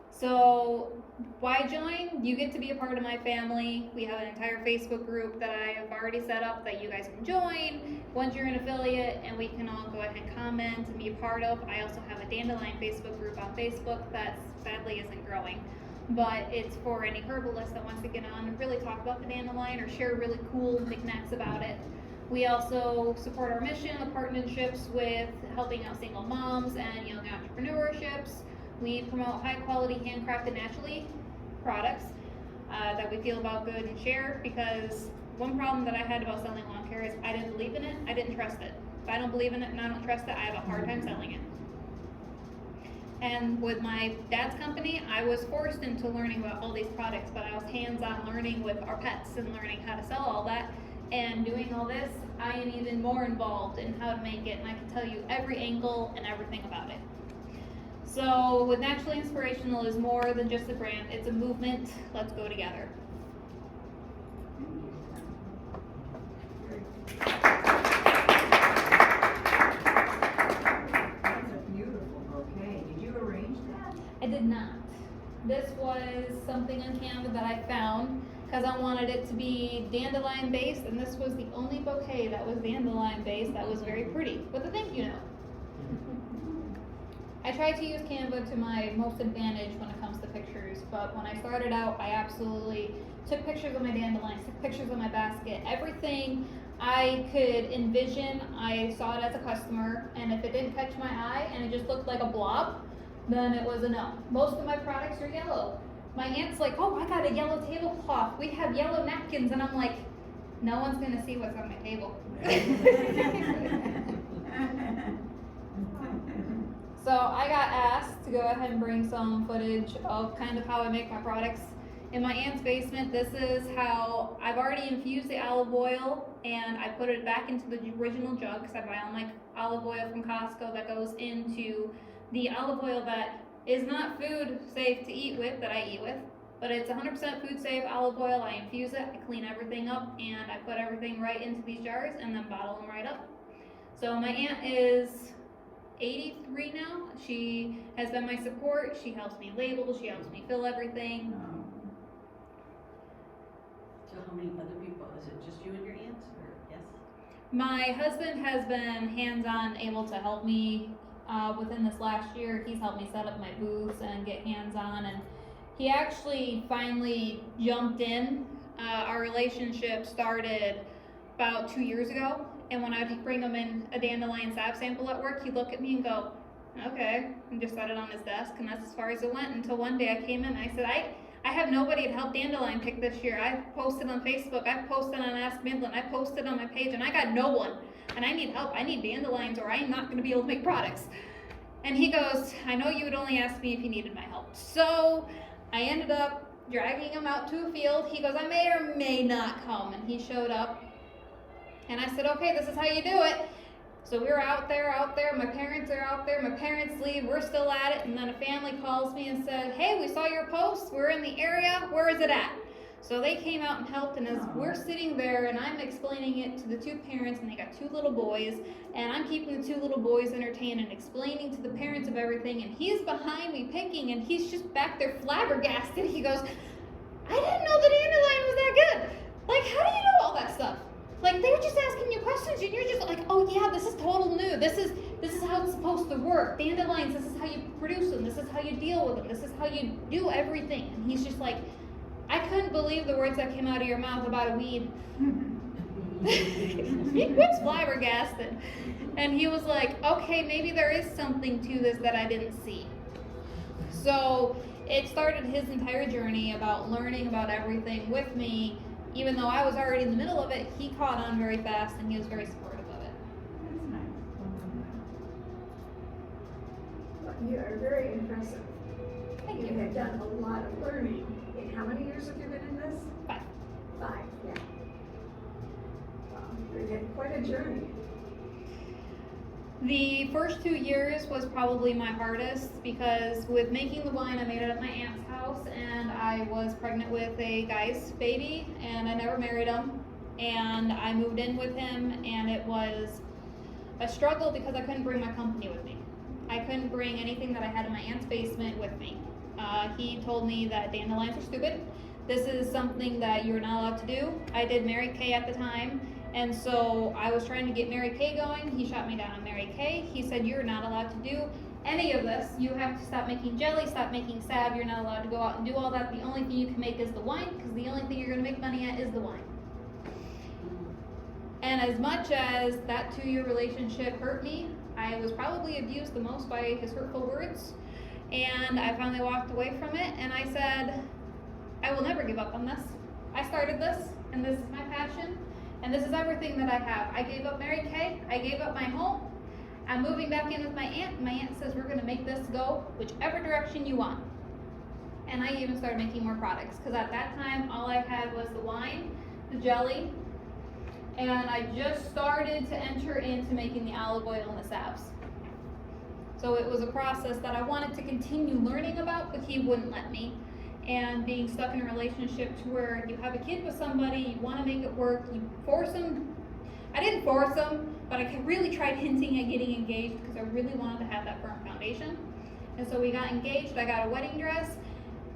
So why join? You get to be a part of my family. We have an entire Facebook group that I have already set up that you guys can join once you're an affiliate, and we can all go ahead and comment and be a part of. I also have a Dandelion Facebook group on Facebook that sadly isn't growing, but it's for any herbalist that wants to get on and really talk about the dandelion or share really cool knickknacks about it. We also support our mission of partnerships with helping out single moms and young entrepreneurships. We promote high quality handcrafted naturally products that we feel about good and share, because one problem that I had about selling lawn care is I didn't believe in it, I didn't trust it. If I don't believe in it and I don't trust it, I have a hard time selling it. And with my dad's company, I was forced into learning about all these products, but I was hands-on learning with our pets and learning how to sell all that. And doing all this, I am even more involved in how to make it, and I can tell you every angle and everything about it. So with Naturally Inspirational is more than just a brand, it's a movement. Let's go together. That's a beautiful bouquet. Did you arrange that? I did not. This was something on Canva that I found because I wanted it to be dandelion based, and this was the only bouquet that was dandelion based that was very pretty with a thank you note. I try to use Canva to my most advantage when it comes to pictures, but when I started out, I absolutely took pictures of my dandelions, took pictures of my basket, everything I could envision. I saw it as a customer, and if it didn't catch my eye and it just looked like a blob, then it was a no. Most of my products are yellow. My aunt's like, oh, I got a yellow tablecloth. We have yellow napkins. And I'm like, no one's going to see what's on my table. So I got asked to go ahead and bring some footage of kind of how I make my products. In my aunt's basement, this is how I've already infused the olive oil, and I put it back into the original jug, because I buy all my olive oil from Costco that goes into the olive oil that is not food safe to eat with, that I eat with, but it's 100% food safe olive oil. I infuse it, I clean everything up, and I put everything right into these jars and then bottle them right up. So my aunt is 83 now. She has been my support. She helps me label, she helps me fill everything. So how many other people? Is it just you and your aunts, or yes? My husband has been hands-on, able to help me within this last year. He's helped me set up my booths and get hands-on, and he actually finally jumped in. Our relationship started about 2 years ago, and when I'd bring him in a dandelion sap sample at work, he'd look at me and go, okay, and just set it on his desk, and that's as far as it went, until one day I came in and I said, I have nobody to help dandelion pick this year. I've posted on Facebook, I've posted on Ask Midland, I've posted on my page, and I got no one. And I need help. I need dandelions or I am not going to be able to make products. And he goes, I know you would only ask me if you needed my help. So I ended up dragging him out to a field. He goes, I may or may not come. And he showed up. And I said, okay, this is how you do it. So we were out there, my parents are out there, my parents leave, we're still at it, and then a family calls me and said, hey, we saw your post, we're in the area, where is it at? So they came out and helped, and as we're sitting there and I'm explaining it to the two parents, and they got two little boys, and I'm keeping the two little boys entertained and explaining to the parents of everything, and he's behind me picking, and he's just back there flabbergasted. He goes, I didn't know the dandelion was that good. Like, how do you know all that stuff? Like, they were just asking you questions, and you're just like, oh yeah, this is total new. This is how it's supposed to work. Dandelions, this is how you produce them. This is how you deal with them. This is how you do everything. And he's just like, I couldn't believe the words that came out of your mouth about a weed. He was flabbergasted. And he was like, okay, maybe there is something to this that I didn't see. So it started his entire journey about learning about everything with me. Even though I was already in the middle of it, he caught on very fast and he was very supportive of it. That's nice. Well, you are very impressive. Thank You you. have done a lot of learning. And how many years have you been in this? 5. 5, yeah. Wow, you've had quite a journey. The first 2 years was probably my hardest because with making the wine, I made it at my aunt's house and I was pregnant with a guy's baby and I never married him. And I moved in with him and it was a struggle because I couldn't bring my company with me. I couldn't bring anything that I had in my aunt's basement with me. He told me that dandelions are stupid. This is something that you're not allowed to do. I did Mary Kay at the time. And so I was trying to get Mary Kay going. He shot me down on Mary Kay. He said, you're not allowed to do any of this. You have to stop making jelly, stop making salve. You're not allowed to go out and do all that. The only thing you can make is the wine because the only thing you're going to make money at is the wine. And as much as that 2-year relationship hurt me, I was probably abused the most by his hurtful words. And I finally walked away from it and I said, I will never give up on this. I started this and this is my passion. And this is everything that I have. I gave up Mary Kay. I gave up my home. I'm moving back in with my aunt. My aunt says we're going to make this go whichever direction you want. And I even started making more products because at that time all I had was the wine, the jelly, and I just started to enter into making the olive oil and the salves. So it was a process that I wanted to continue learning about, but he wouldn't let me. And being stuck in a relationship to where you have a kid with somebody, you want to make it work, you force them. I didn't force them, but I really tried hinting at getting engaged because I really wanted to have that firm foundation. And so we got engaged, I got a wedding dress,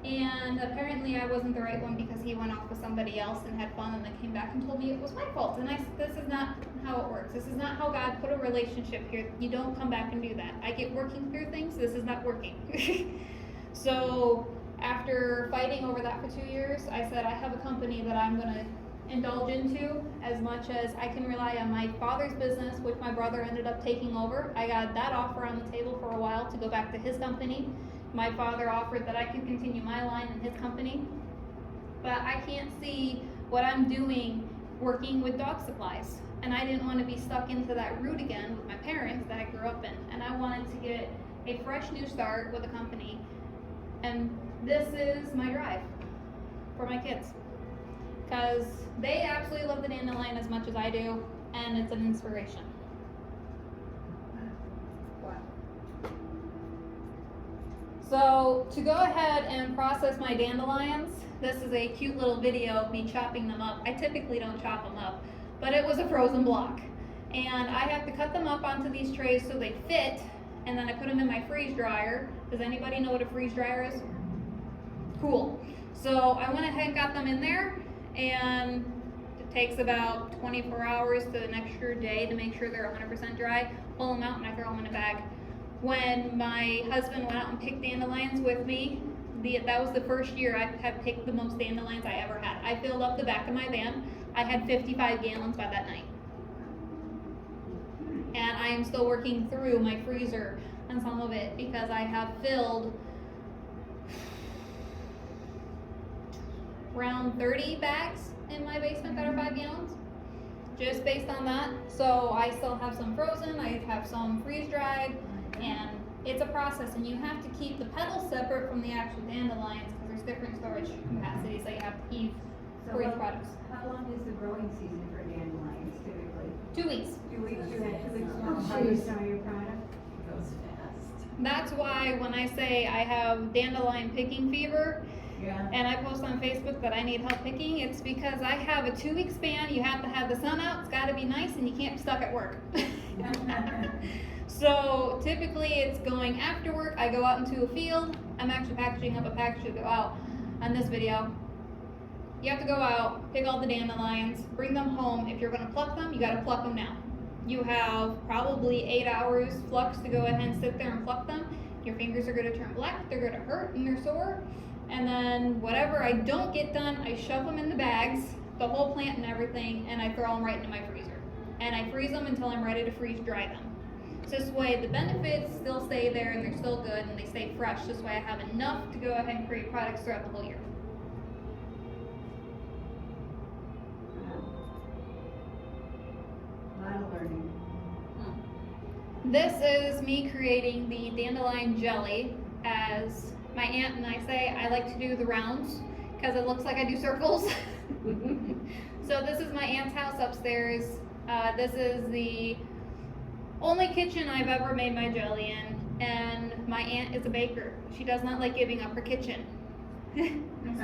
and apparently I wasn't the right one because he went off with somebody else and had fun and then came back and told me it was my fault. And I said, this is not how it works. This is not how God put a relationship here. You don't come back and do that. I get working through things, this is not working. So after fighting over that for 2 years, I said I have a company that I'm going to indulge into as much as I can rely on my father's business, which my brother ended up taking over. I got that offer on the table for a while to go back to his company. My father offered that I could continue my line in his company. But I can't see what I'm doing working with dog supplies. And I didn't want to be stuck into that route again with my parents that I grew up in. And I wanted to get a fresh new start with a company. And this is my drive for my kids because they absolutely love the dandelion as much as I do, and it's an inspiration. Wow. So to go ahead and process my dandelions, this is a cute little video of me chopping them up. I typically don't chop them up, but it was a frozen block. And I have to cut them up onto these trays so they fit, and then I put them in my freeze dryer. Does anybody know what a freeze dryer is? Cool. So I went ahead and got them in there, and it takes about 24 hours to an extra day to make sure they're 100% dry. Pull them out and I throw them in a bag. When my husband went out and picked dandelions with me, that was the first year I have picked the most dandelions I ever had. I filled up the back of my van. I had 55 gallons by that night. And I am still working through my freezer on some of it because I have filled around 30 bags in my basement that are 5 gallons, just based on that. So I still have some frozen, I have some freeze dried, and it's a process, and you have to keep the petals separate from the actual dandelions because there's different storage capacities that you have to keep for each product. How long is the growing season for dandelions typically? 2 weeks. 2 weeks, you have 2 weeks Oh, to harvest jeez. some of your product? It goes fast. That's why when I say I have dandelion picking fever, Yeah. and I post on Facebook that I need help picking, it's because I have a 2-week span. You have to have the sun out, it's gotta be nice, and you can't be stuck at work. So typically it's going after work, I go out into a field, I'm actually packaging up a package to go out on this video. You have to go out, pick all the dandelions, bring them home. If you're gonna pluck them, you gotta pluck them now. You have probably 8 hours flux to go ahead and sit there and pluck them. Your fingers are gonna turn black, they're gonna hurt, and they're sore. And then whatever I don't get done, I shove them in the bags, the whole plant and everything, and I throw them right into my freezer. And I freeze them until I'm ready to freeze dry them. So this way the benefits still stay there and they're still good and they stay fresh. This way I have enough to go ahead and create products throughout the whole year. A lot of learning. This is me creating the dandelion jelly. As my aunt and I say, I like to do the rounds because it looks like I do circles. So this is my aunt's house upstairs. This is the only kitchen I've ever made my jelly in, and my aunt is a baker. She does not like giving up her kitchen.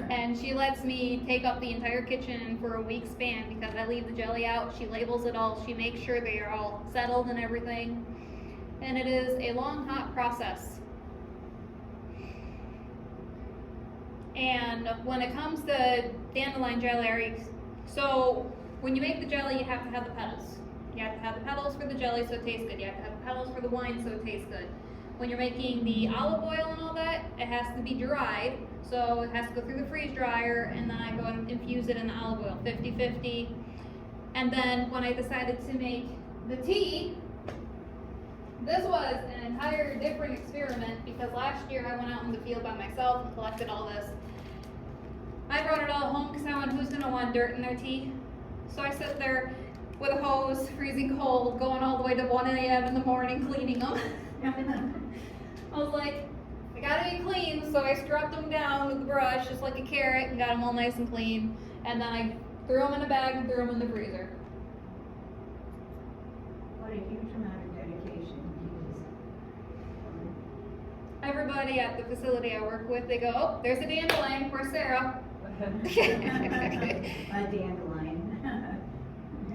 And she lets me take up the entire kitchen for a week span because I leave the jelly out, she labels it all, she makes sure they are all settled and everything. And it is a long, hot process. And when it comes to dandelion jelly, so when you make the jelly, you have to have the petals. You have to have the petals for the jelly so it tastes good. You have to have the petals for the wine so it tastes good. When you're making the olive oil and all that, it has to be dried. So it has to go through the freeze dryer, and then I go and infuse it in the olive oil, 50-50. And then when I decided to make the tea, this was an entire different experiment because last year I went out in the field by myself and collected all this. I brought it all home because I went, who's gonna want dirt in their tea? So I sit there with a hose, freezing cold, going all the way to 1 a.m. in the morning cleaning them. I was like, I gotta be clean, so I scrubbed them down with the brush just like a carrot and got them all nice and clean. And then I threw them in a bag and threw them in the freezer. What a huge amount of dedication. Everybody at the facility I work with, they go, oh, there's a dandelion, where's Sarah? A dandelion.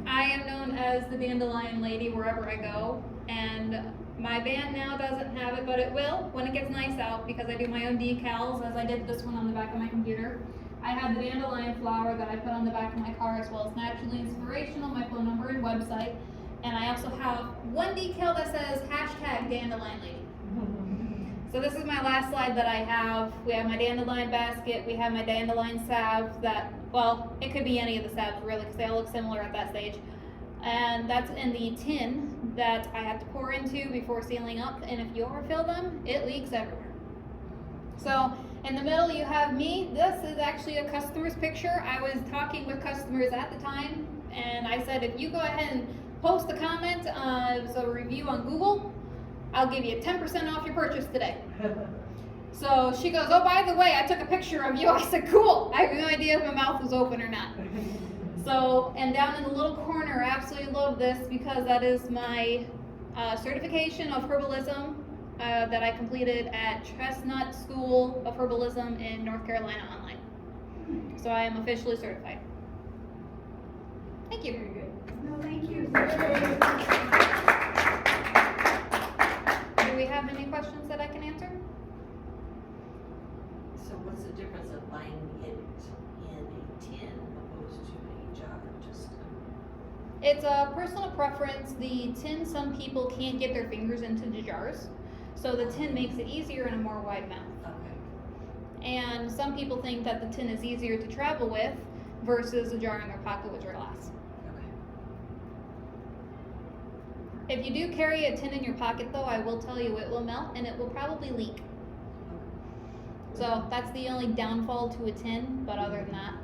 I am known as the dandelion lady wherever I go, and my band now doesn't have it, but it will when it gets nice out because I do my own decals, as I did this one on the back of my computer. I have the dandelion flower that I put on the back of my car, as well as Naturally Inspirational, my phone number and website. And I also have one decal that says #dandelion lady. So this is my last slide that I have. We have my dandelion basket, we have my dandelion salve that, well, it could be any of the salves really because they all look similar at that stage. And that's in the tin that I have to pour into before sealing up, and if you overfill them, it leaks everywhere. So in the middle you have me. This is actually a customer's picture. I was talking with customers at the time, and I said, if you go ahead and post a comment, so a review on Google, I'll give you 10% off your purchase today. So she goes, oh, by the way, I took a picture of you. I said, cool. I have no idea if my mouth was open or not. So, and down in the little corner, I absolutely love this because that is my certification of herbalism that I completed at Chestnut School of Herbalism in North Carolina online. So I am officially certified. Thank you. Very good. No, thank you. Do we have any questions that I can answer? So what's the difference of buying it in a tin opposed to a jar? Just It's a personal preference. The tin, some people can't get their fingers into the jars. So the tin makes it easier and a more wide mouth. okay. And some people think that the tin is easier to travel with versus a jar in their pocket, which are glass. Okay. If you do carry a tin in your pocket though, I will tell you it will melt and it will probably leak. So that's the only downfall to a tin, but other than that,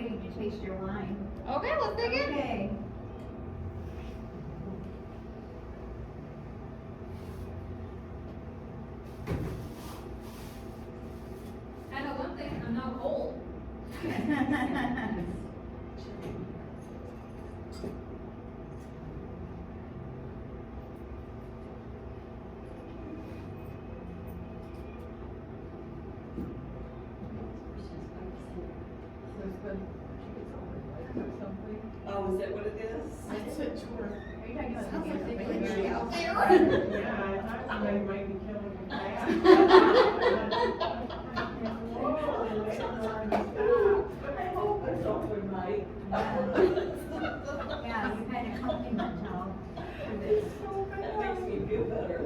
waiting to taste your wine. Okay, let's dig in. Okay. I know one thing, I'm not cold. Oh, is that what it is? That's a tour. Are you talking about Sounds like the they family? could be out there. Yeah, I thought somebody might be killing the cat. I hope it's open mic. Yeah, you had a compliment now for this. That makes me feel better.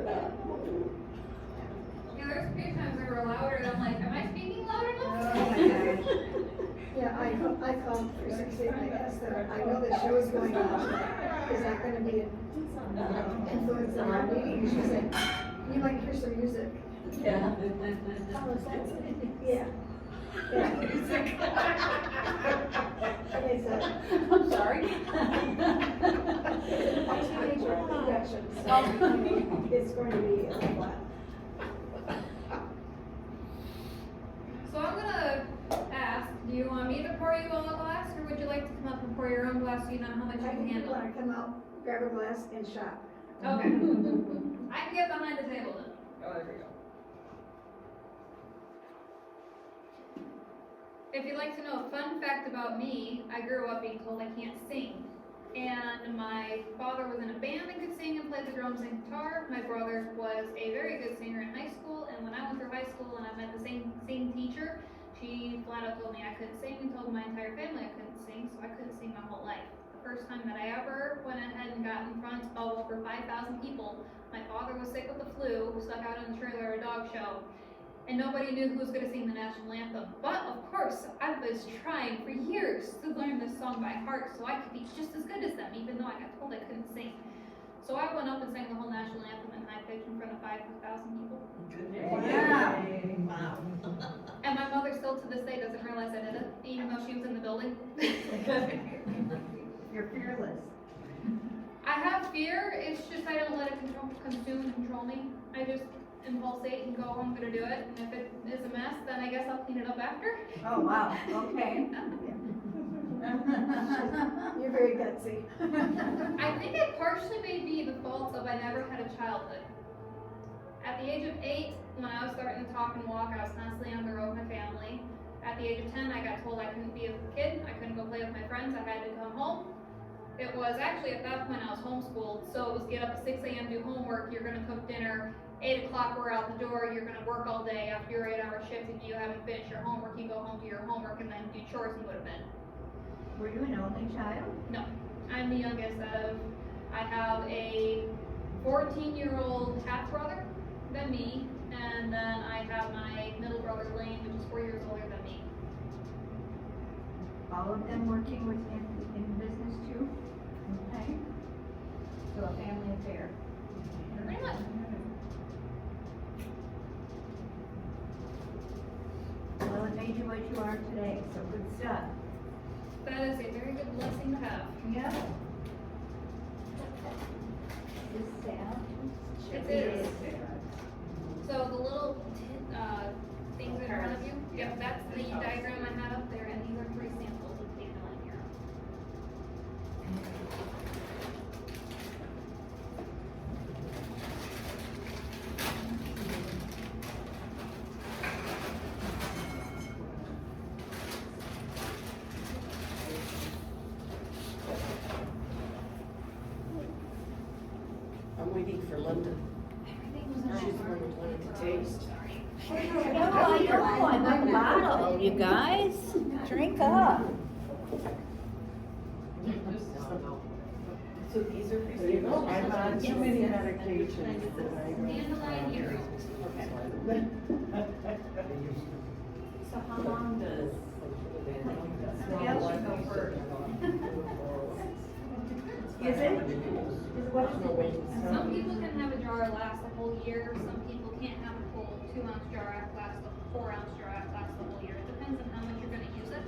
Yeah, there's a few times they were louder, and I'm like, am I speaking loud Oh enough? my gosh. Yeah, I called 360 and I asked them, I know the show is going on. Is that gonna be an influence on our meeting? She said, you might hear some music. Yeah. Oh, is that something? Yeah. Yeah. And they said, I'm sorry. a teenager production, so it's going to be a lot. So I'm gonna ask, do you want me to pour you all a glass, or would you like to come up and pour your own glass so you know how much you I can think you handle? wanna come out, grab a glass and shop. Okay. I can get behind the table then. Oh, there we go. If you'd like to know a fun fact about me, I grew up being told I can't sing. And my father was in a band and could sing and played the drums and guitar. My brother was a very good singer in high school, and when I went through high school and I met the same teacher, she flat out told me I couldn't sing and told my entire family I couldn't sing, so I couldn't sing my whole life. The first time that I ever went ahead and got in front of over 5,000 people, my father was sick with the flu, stuck out in the trailer at a dog show, and nobody knew who was going to sing the national anthem. But of course, I was trying for years to learn this song by heart so I could be just as good as them, even though I got told I couldn't sing. So I went up and sang the whole national anthem in high pitch in front of 5,000 people. Wow. Wow. And my mother still to this day doesn't realize I did it, even though she was in the building. You're fearless. I have fear, it's just I don't let it consume and control me. I just impulsate and go, I'm gonna do it. And if it is a mess, then I guess I'll clean it up after. Oh, wow, okay. You're very gutsy. I think it partially may be the fault of I never had a childhood. At the age of 8, when I was starting to talk and walk, I was constantly on the road with my family. At the age of 10, I got told I couldn't be a kid, I couldn't go play with my friends, I had to come home. It was actually at that point I was homeschooled, so it was get up at 6 a.m., do homework, you're gonna cook dinner, 8 o'clock we're out the door, you're gonna work all day. After your 8-hour shift, if you haven't finished your homework, you go home to your homework and then do chores and go to bed. Were you an only child? No, I'm the youngest of, I have a 14-year-old half brother than me, and then I have my middle brother Lane, which is 4 years older than me. All of them working in business too? Okay. So a family affair. Pretty much. Well, it made you what you are today, so good stuff. That is a very good blessing to have. Yeah. Is this Sam? It is. So the little things in front of you, yep, that's the diagram I had up there, and these are 3 samples of dandelion here. I'm waiting for Linda. Everything was in She's that the one that wanted to taste. Sorry. I got a bottle, you guys. Drink up. So these are for you. I'm on too many medications. Dandelion here. So how long does? Somebody else should go first. Is it? What is it? Some people can have a jar last the whole year, some people can't have a full 2-ounce jar last the 4-ounce jar last the whole year. It depends on how much you're gonna use it.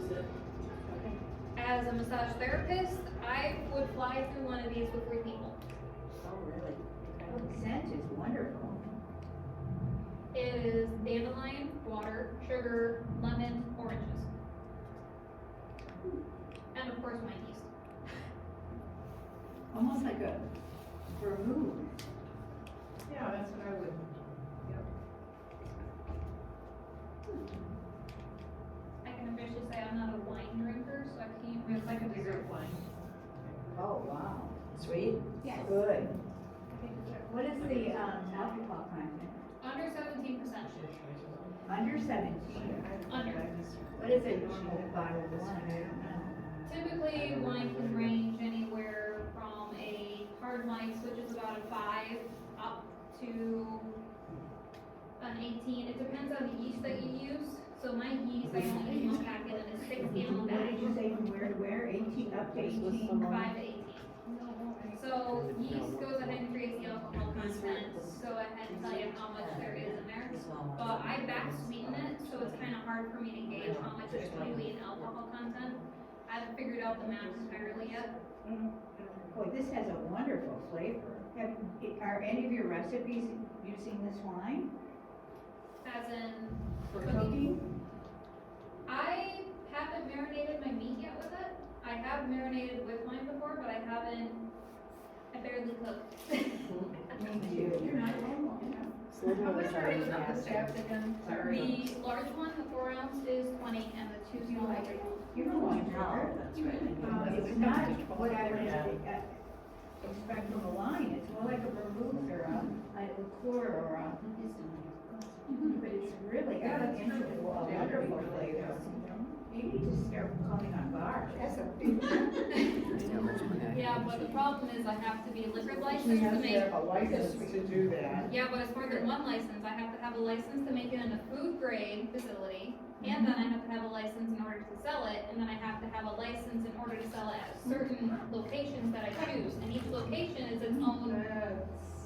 as a massage therapist, I would fly through one of these with 3 people. Oh, really? Oh, the scent is wonderful. It is dandelion, water, sugar, lemon, oranges. And of course, my yeast. Almost like a vermouth. Yeah, that's what I would. I can officially say I'm not a wine drinker, so I can't really like a dessert wine. Oh, wow. Sweet? Yeah. Good. What is the, alcohol content? Under 17%. Under 17. Under. What is it normal bottle of wine? I don't know. Typically, wine can range anywhere from a hard white, which is about a 5, up to an 18. It depends on the yeast that you use. So my yeast, I only use one packet in a 6-gallon What did bag, you say from where to where? 18, up to 18? 5 to 18. So yeast goes ahead and creates the alcohol content, so I had to tell you how much there is in there. But I back sweeten it, so it's kind of hard for me to gauge how much is really in alcohol content. I haven't figured out the math entirely yet. Boy, this has a wonderful flavor. Are any of your recipes using this wine As in, for cooking? I haven't marinated my meat yet with it. I have marinated with wine before, but I barely cook. Me too. You're not normal, So what How was much our are you exact- the staff again? Sorry. The large one, the 4 ounce, is 20, and the 2 small are 30. You don't want No, sugar. that's right. It's not what I would expect from a wine. It's more like a vermouth or a liqueur or a, but it's really got a wonderful flavor. You need to start calling on bars. That's a big. Yeah, but the problem is I have to be liquor We licensed to have to make. have a license to do that. Yeah, but it's more than one license. I have to have a license to make it in a food grade facility, and then I have to have a license in order to sell it, and then I have to have a license in order to sell it at certain locations that I choose, and each location is its own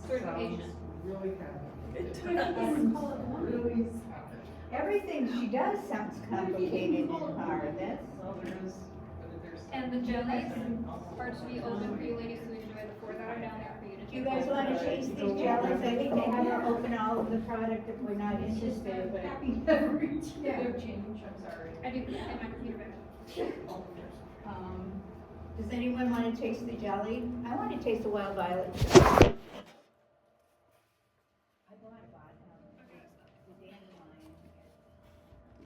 certification. Sounds really complicated. Really. Everything she does sounds complicated and hard. That's, Well, there's. And the jellies are to be open for you ladies to enjoy the 4 that are down there for you to do you check guys out. wanna taste these jellies? I think they have to open all of the product if we're not interested, but. Yeah, change, I'm sorry. I do, in my computer bag. Does anyone wanna taste the jelly? I wanna taste the wild violet jelly.